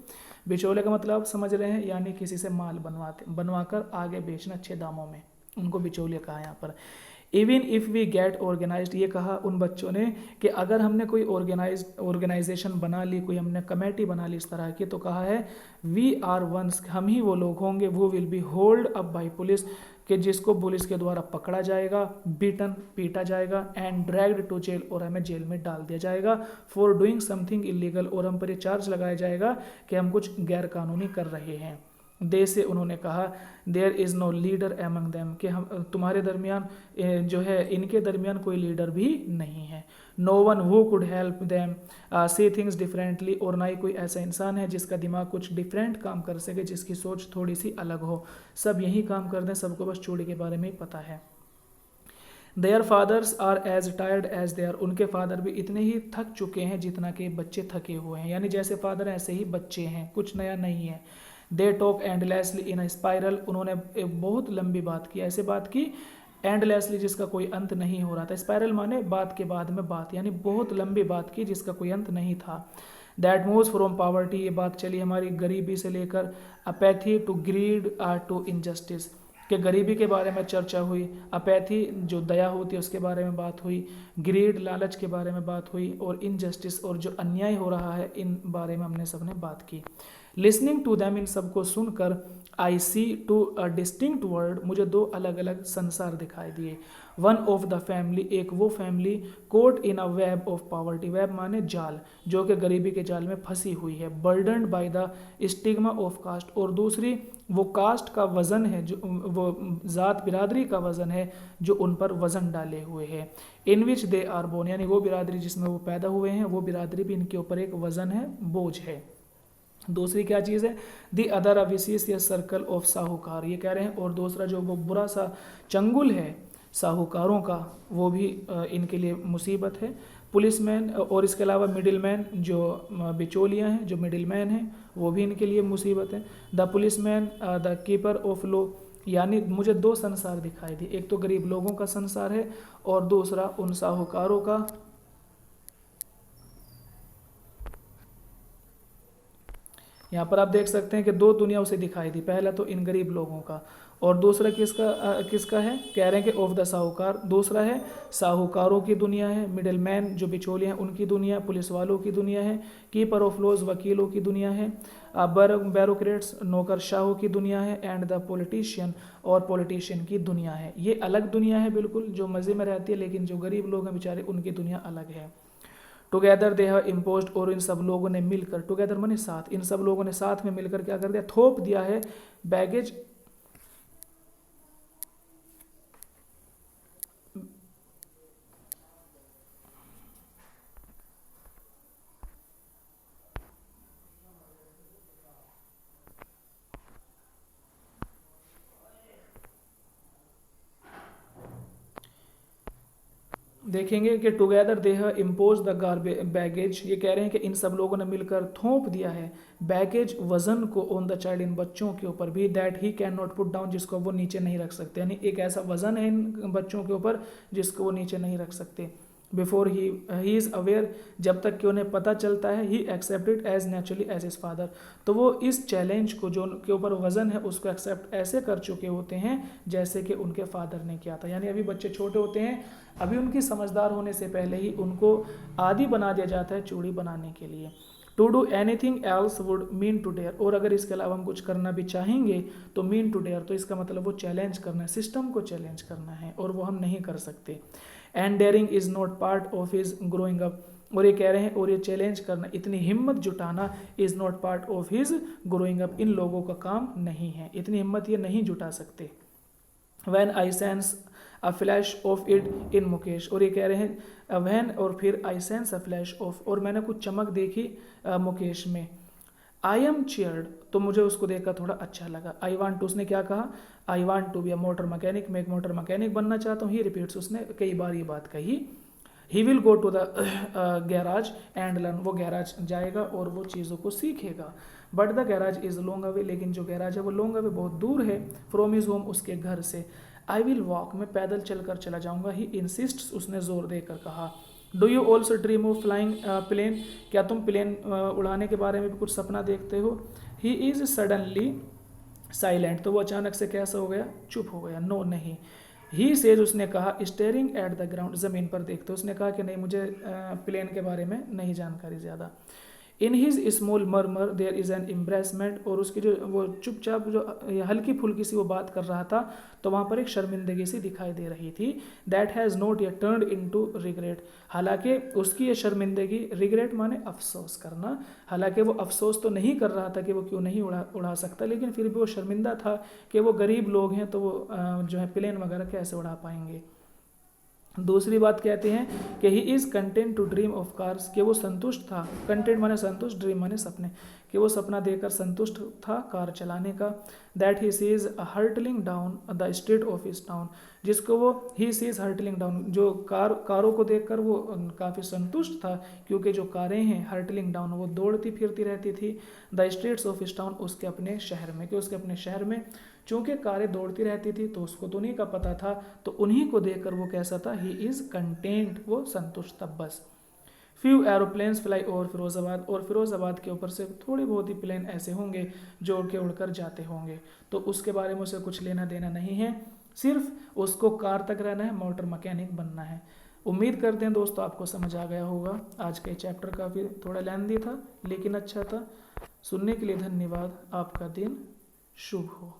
Speaker 1: बिचौले का मतलब आप समझ रहे हैं, यानी किसी से माल बनवाकर आगे बेचना अच्छे दामों में, उनको बिचौलिया कहा यहाँ पर। Even if we get organised, ये कहा उन बच्चों ने कि अगर हमने कोई ऑर्गेनाइजेशन बना ली, कोई हमने कमेटी बना ली इस तरह की, तो कहा है वी आर वंस, हम ही वो लोग होंगे, वो will be hold up by police, कि जिसको पुलिस के द्वारा पकड़ा जाएगा, बीटन, पीटा जाएगा, एंड ड्रैग्ड टू जेल, और हमें जेल में डाल दिया जाएगा, फॉर डूइंग समथिंग इलीगल, और हम पर ये चार्ज लगाया जाएगा कि हम कुछ गैर कानूनी कर रहे हैं। दे से उन्होंने कहा, there is no leader among them, कि हम तुम्हारे दरमियान जो है, इनके दरमियान कोई लीडर भी नहीं है। No one who could help them see things differently, और ना ही कोई ऐसा इंसान है जिसका दिमाग कुछ डिफरेंट काम कर सके, जिसकी सोच थोड़ी सी अलग हो, सब यही काम कर दें, सबको बस चूड़ी के बारे में ही पता है। Their fathers are as tired as they are, उनके फादर भी इतने ही थक चुके हैं जितना कि बच्चे थके हुए हैं, यानी जैसे फादर ऐसे ही बच्चे हैं, कुछ नया नहीं है। They talk endlessly in a spiral, उन्होंने एक बहुत लंबी बात की, ऐसे बात की एंडलेसली जिसका कोई अंत नहीं हो रहा था। स्पाइरल माने बात के बाद में बात, यानी बहुत लंबी बात की जिसका कोई अंत नहीं था। दैट मूव्स फ्रॉम पॉवर्टी, ये बात चली हमारी गरीबी से लेकर apathy to greed to injustice, कि गरीबी के बारे में चर्चा हुई, अपैथी जो दया होती है उसके बारे में बात हुई, ग्रीड लालच के बारे में बात हुई, और इनजस्टिस और जो अन्याय हो रहा है इन बारे में हमने सबने बात की। लिसनिंग टू दैम, इन सबको सुनकर, आई सी टू अ डिस्टिंक्ट वर्ल्ड, मुझे दो अलग अलग संसार दिखाई दिए। वन ऑफ द फैमिली, एक वो family, caught in a web of poverty, web माने जाल, जो कि गरीबी के जाल में फंसी हुई है, burdened by the stigma of caste, और दूसरी वो कास्ट का वजन है, जो वो ज़ात बिरादरी का वजन है जो उन पर वजन डाले हुए है। इन विच दे आर बोर्न, यानी वो बिरादरी जिसमें वो पैदा हुए हैं, वो बिरादरी भी इनके ऊपर एक वजन है, बोझ है। दूसरी क्या चीज़ है, दी अदर अविसीस या सर्कल ऑफ साहूकार, ये कह रहे हैं, और दूसरा जो वो बुरा सा चंगुल है साहूकारों का, वो भी इनके लिए मुसीबत है। पुलिसमैन, और इसके अलावा मिडिल मैन, जो बिचौलियाँ हैं, जो मिडिल मैन हैं, वो भी इनके लिए मुसीबत है। The policeman the keeper of law, यानी मुझे दो संसार दिखाई दिए, एक तो गरीब लोगों का संसार है और दूसरा उन साहूकारों का। यहाँ पर आप देख सकते हैं कि दो दुनिया उसे दिखाई दी, पहला तो इन गरीब लोगों का, और दूसरा किसका है, कह रहे हैं कि ऑफ द साहूकार, दूसरा है साहूकारों की दुनिया है, मिडिल मैन जो बिचौलिए हैं उनकी दुनिया, पुलिस वालों की दुनिया है, कीपर ऑफ लॉज वकीलों की दुनिया है, बैरोक्रेट्स नौकरशाहों की दुनिया है, एंड द पॉलिटिशियन, और पॉलिटिशियन की दुनिया है। ये अलग दुनिया है बिल्कुल, जो मज़े में रहती है, लेकिन जो गरीब लोग हैं बेचारे उनकी दुनिया अलग है। टुगेदर दे हैव इम्पोज्ड, और इन सब लोगों ने मिलकर, टुगेदर माने साथ, इन सब लोगों ने साथ में मिलकर क्या कर दिया, थोप दिया है बैगेज, देखेंगे कि together they have impose the baggage, ये कह रहे हैं कि इन सब लोगों ने मिलकर थोप दिया है बैगेज, वजन को, ऑन द चाइल्ड, इन बच्चों के ऊपर भी, that he can not put down, जिसको वो नीचे नहीं रख सकते, यानी एक ऐसा वजन है इन बच्चों के ऊपर जिसको वो नीचे नहीं रख सकते। बिफोर ही इज़ अवेयर, जब तक कि उन्हें पता चलता है, he accepted as naturally as his father, तो वो इस चैलेंज को जो उनके ऊपर वजन है उसको एक्सेप्ट ऐसे कर चुके होते हैं जैसे कि उनके फादर ने किया था। यानी अभी बच्चे छोटे होते हैं, अभी उनकी समझदार होने से पहले ही उनको आदी बना दिया जाता है चूड़ी बनाने के लिए। To do anything else would mean to dare, और अगर इसके अलावा हम कुछ करना भी चाहेंगे तो मीन टू डेयर, तो इसका मतलब वो चैलेंज करना है, सिस्टम को चैलेंज करना है, और वो हम नहीं कर सकते। And daring is not part of his growing up, और ये कह रहे हैं, और ये चैलेंज करना, इतनी हिम्मत जुटाना, is not part of his growing up, इन लोगों का काम नहीं है, इतनी हिम्मत ये नहीं जुटा सकते। When I sense a flash of it in Mukesh, और ये कह रहे हैं वैन, और फिर I sense a flash of, और मैंने कुछ चमक देखी मुकेश में। आई एम चेयर्ड, तो मुझे उसको देखकर थोड़ा अच्छा लगा। आई वांट टू, उसने क्या कहा, I want to be a motor mechanic, मैं एक मोटर मैकेनिक बनना चाहता हूँ, ही रिपीट्स, उसने कई बार ये बात कही। He will go to the garage and learn, वो गैराज जाएगा और वो चीज़ों को सीखेगा। But the garage is long away, लेकिन जो गैराज है वो लॉन्ग अवे, बहुत दूर है, फ्रॉम हिज होम, उसके घर से। आई विल वॉक, मैं पैदल चलकर चला जाऊँगा। ही इंसिस्ट, उसने जोर देकर कहा। Do you also dream of flying plane, क्या तुम प्लेन उड़ाने के बारे में भी कुछ सपना देखते हो। ही इज़ सडनली साइलेंट, तो वो अचानक से कैसा हो गया, चुप हो गया। नो नहीं। ही सेज, उसने कहा, स्टेयरिंग एट द ग्राउंड, ज़मीन पर देखते, उसने कहा कि नहीं, मुझे प्लेन के बारे में नहीं जानकारी ज़्यादा। In his small murmur there is an embarrassment, और उसकी जो वो चुपचाप जो हल्की फुल्की सी वो बात कर रहा था, तो वहाँ पर एक शर्मिंदगी सी दिखाई दे रही थी। That has not yet turned into regret, हालांकि उसकी ये शर्मिंदगी, रिग्रेट माने अफसोस करना, हालांकि वो अफसोस तो नहीं कर रहा था कि वो क्यों नहीं उड़ा सकता, लेकिन फिर भी वो शर्मिंदा था कि वो गरीब लोग हैं, तो वो जो है प्लेन वगैरह कैसे उड़ा पाएंगे। दूसरी बात कहते हैं कि he is content to dream of cars, कि वो संतुष्ट था, कंटेंट माने संतुष्ट, ड्रीम माने सपने, कि वो सपना देखकर संतुष्ट था कार चलाने का। That he sees hurtling down the street of his town, जिसको वो ही सीज हर्टलिंग डाउन, जो कारों को देखकर वो काफ़ी संतुष्ट था, क्योंकि जो कारें हैं हर्टलिंग डाउन, वो दौड़ती फिरती रहती थी, the streets of his town, उसके अपने शहर में, कि उसके अपने शहर में चूँकि कारें दौड़ती रहती थी तो उसको तो उन्हीं का पता था, तो उन्हीं को देखकर वो कैसा था, ही इज़ कंटेंट, वो संतुष्ट था बस। Few aeroplanes fly over Firozabad, और फिरोज़ाबाद के ऊपर से थोड़े बहुत ही प्लेन ऐसे होंगे जो उड़ के उड़कर जाते होंगे। तो उसके बारे में उसे कुछ लेना देना नहीं है, सिर्फ उसको कार तक रहना है, मोटर मैकेनिक बनना है। उम्मीद करते हैं दोस्तों आपको समझ आ गया होगा। आज का चैप्टर काफ़ी थोड़ा लेंथी था लेकिन अच्छा था। सुनने के लिए धन्यवाद। आपका दिन शुभ हो।